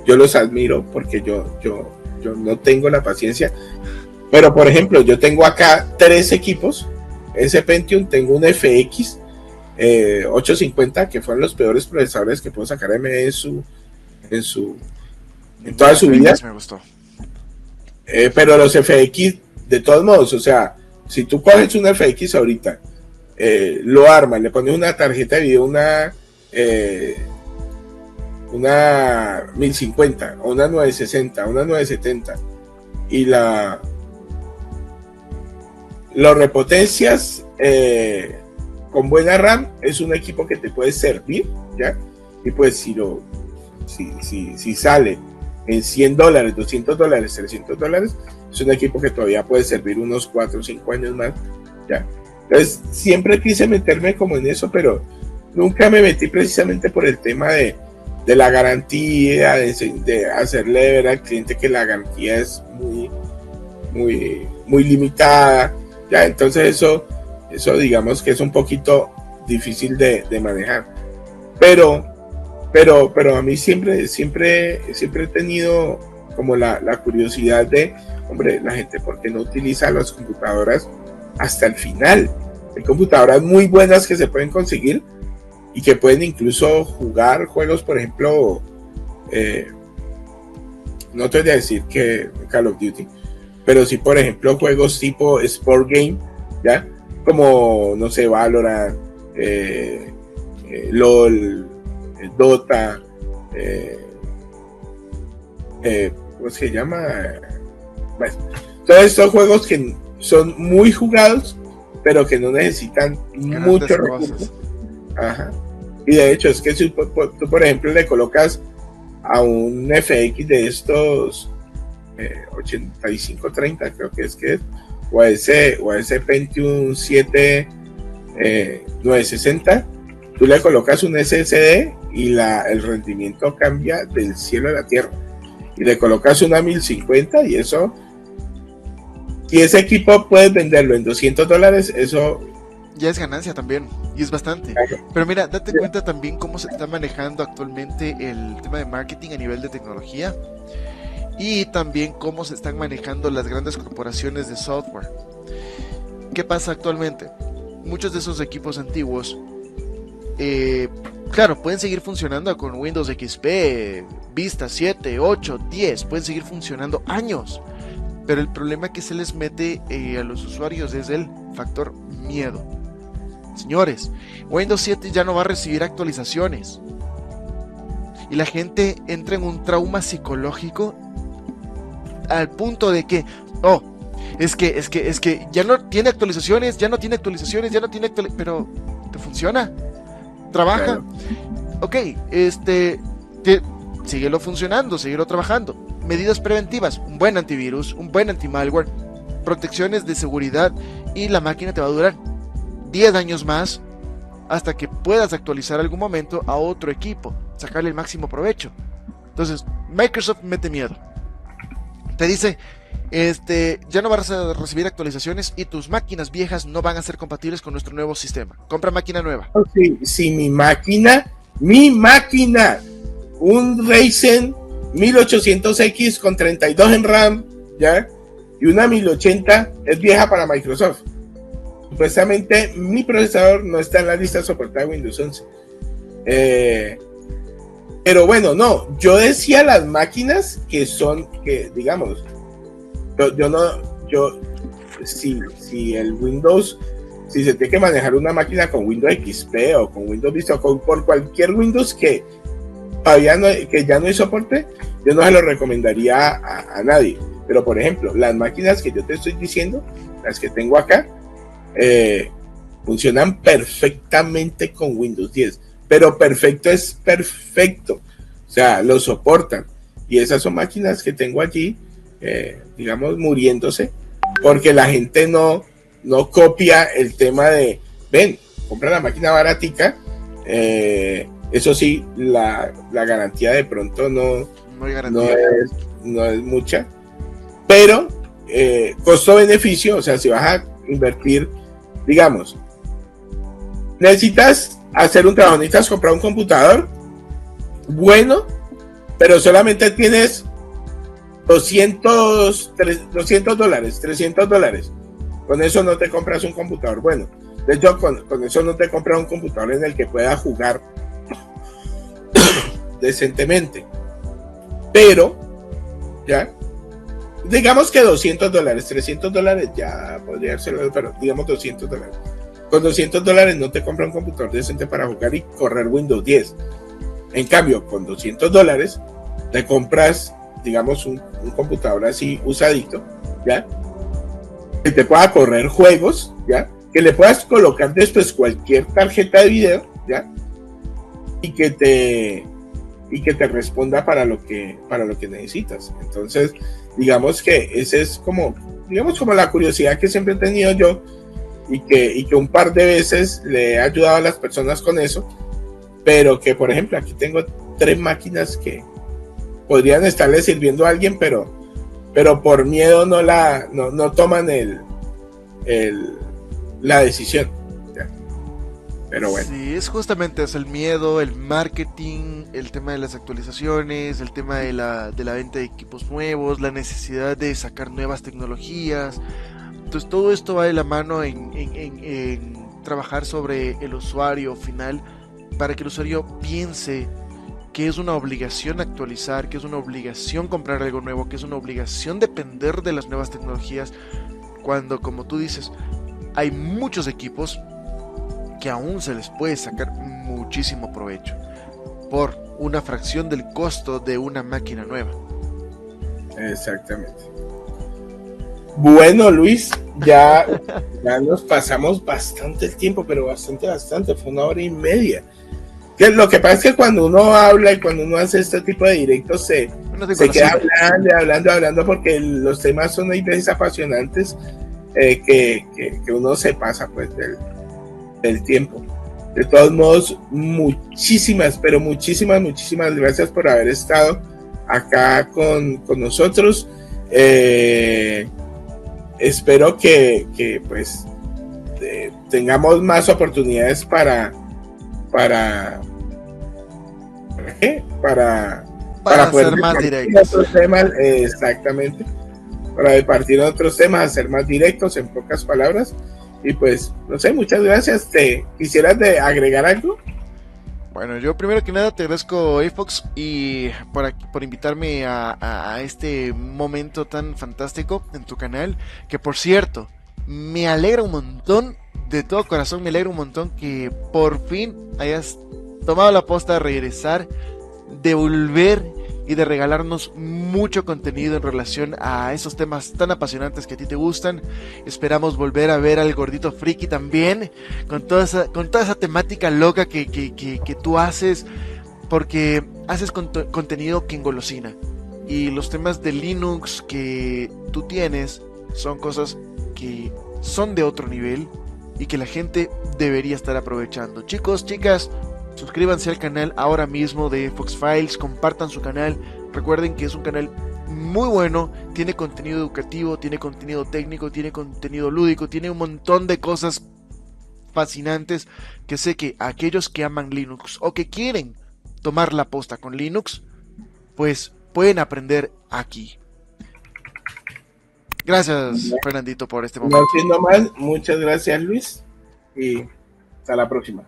yo los admiro porque yo no tengo la paciencia. Pero por ejemplo, yo tengo acá 3 equipos, ese Pentium, tengo un FX 850, que fueron los peores procesadores que puedo sacar AMD en toda su vida. Me gustó. Pero los FX, de todos modos, o sea, si tú coges un FX ahorita, lo armas, le pones una tarjeta de video, una 1050, o una 960, una 970, y lo repotencias con buena RAM, es un equipo que te puede servir, ¿ya? Y pues si sale en $100, $200, $300, es un equipo que todavía puede servir unos 4 o 5 años más, ¿ya? Entonces siempre quise meterme como en eso, pero nunca me metí precisamente por el tema de la garantía, de hacerle ver al cliente que la garantía es muy limitada, ya. Entonces eso digamos que es un poquito difícil de manejar, pero a mí siempre he tenido como la curiosidad de, hombre, la gente, ¿por qué no utiliza las computadoras hasta el final? Hay computadoras muy buenas que se pueden conseguir y que pueden incluso jugar juegos, por ejemplo, no te voy a decir que Call of Duty, pero sí, por ejemplo, juegos tipo Sport Game, ¿ya? Como, no sé, Valorant, LOL, Dota, ¿cómo se llama? Bueno, todos estos juegos que son muy jugados, pero que no necesitan mucho recursos. Ajá. Y de hecho, es que si tú, por ejemplo, le colocas a un FX de estos 8530, creo que es, o a ese Pentium 7 960, tú le colocas un SSD y el rendimiento cambia del cielo a la tierra. Y le colocas una 1050 y eso, y ese equipo puedes venderlo en $200, eso ya es ganancia también, y es bastante. Pero mira, date cuenta también cómo se está manejando actualmente el tema de marketing a nivel de tecnología, y también cómo se están manejando las grandes corporaciones de software. ¿Qué pasa actualmente? Muchos de esos equipos antiguos, claro, pueden seguir funcionando con Windows XP, Vista 7, 8, 10, pueden seguir funcionando años, pero el problema que se les mete a los usuarios es el factor miedo. Señores, Windows 7 ya no va a recibir actualizaciones y la gente entra en un trauma psicológico al punto de que, es que ya no tiene actualizaciones, pero ¿te funciona? ¿Trabaja? Claro. Ok, síguelo funcionando, síguelo trabajando. Medidas preventivas, un buen antivirus, un buen antimalware, protecciones de seguridad, y la máquina te va a durar 10 años más hasta que puedas actualizar algún momento a otro equipo, sacarle el máximo provecho. Entonces, Microsoft mete miedo. Te dice, ya no vas a recibir actualizaciones y tus máquinas viejas no van a ser compatibles con nuestro nuevo sistema. Compra máquina nueva. Si mi máquina, un Ryzen 1800X con 32 en RAM, ¿ya? Y una 1080 es vieja para Microsoft. Supuestamente mi procesador no está en la lista soportada de Windows 11. Pero bueno, no, yo decía las máquinas que digamos, si el Windows, si se tiene que manejar una máquina con Windows XP o con Windows Vista o por cualquier Windows que todavía que ya no hay soporte, yo no se lo recomendaría a nadie. Pero por ejemplo, las máquinas que yo te estoy diciendo, las que tengo acá, funcionan perfectamente con Windows 10, pero perfecto es perfecto, o sea, lo soportan. Y esas son máquinas que tengo allí, digamos, muriéndose, porque la gente no copia el tema de, ven, compra la máquina baratica, eso sí, la garantía de pronto no es mucha, pero costo-beneficio, o sea, si vas a invertir, digamos, necesitas hacer un trabajo, necesitas comprar un computador bueno, pero solamente tienes $200, $300. Con eso no te compras un computador bueno. De hecho, con eso no te compras un computador en el que puedas jugar decentemente. Pero, ya, digamos que $200, $300 ya podría ser, pero digamos $200. Con $200 no te compras un computador decente para jugar y correr Windows 10. En cambio, con $200 te compras, digamos, un computador así usadito, ¿ya? Que te pueda correr juegos, ¿ya? Que le puedas colocar después cualquier tarjeta de video, ¿ya? Y que te responda para lo que necesitas. Entonces, digamos que ese es como la curiosidad que siempre he tenido yo, y que un par de veces le he ayudado a las personas con eso, pero que, por ejemplo, aquí tengo 3 máquinas que podrían estarle sirviendo a alguien, pero por miedo no toman la decisión. ¿Ya? Pero bueno. Sí, es justamente el miedo, el marketing, el tema de las actualizaciones, el tema de la venta de equipos nuevos, la necesidad de sacar nuevas tecnologías. Entonces todo esto va de la mano en trabajar sobre el usuario final, para que el usuario piense que es una obligación actualizar, que es una obligación comprar algo nuevo, que es una obligación depender de las nuevas tecnologías, cuando, como tú dices, hay muchos equipos que aún se les puede sacar muchísimo provecho por una fracción del costo de una máquina nueva. Exactamente. Bueno, Luis, ya nos pasamos bastante el tiempo, pero bastante, fue 1 hora y media. Que lo que pasa es que cuando uno habla y cuando uno hace este tipo de directos se queda hablando, porque los temas son hay veces apasionantes, que uno se pasa pues del tiempo. De todos modos, muchísimas gracias por haber estado acá con nosotros. Espero que pues tengamos más oportunidades para poder hacer más directos. Otros temas, exactamente, para departir otros temas, hacer más directos, en pocas palabras. Y pues, no sé, muchas gracias. ¿Te quisieras agregar algo? Bueno, yo primero que nada te agradezco, Afox, y por invitarme a este momento tan fantástico en tu canal, que por cierto, me alegra un montón, de todo corazón me alegra un montón que por fin hayas tomado la posta de regresar, de volver y de regalarnos mucho contenido en relación a esos temas tan apasionantes que a ti te gustan. Esperamos volver a ver al Gordito Friki también, con toda esa temática loca que tú haces, porque haces contenido que engolosina. Y los temas de Linux que tú tienes son cosas que son de otro nivel y que la gente debería estar aprovechando. Chicos, chicas, suscríbanse al canal ahora mismo de Fox Files, compartan su canal, recuerden que es un canal muy bueno, tiene contenido educativo, tiene contenido técnico, tiene contenido lúdico, tiene un montón de cosas fascinantes que sé que aquellos que aman Linux o que quieren tomar la posta con Linux, pues pueden aprender aquí. Gracias, Fernandito, por este momento. No siendo más, muchas gracias, Luis, y hasta la próxima.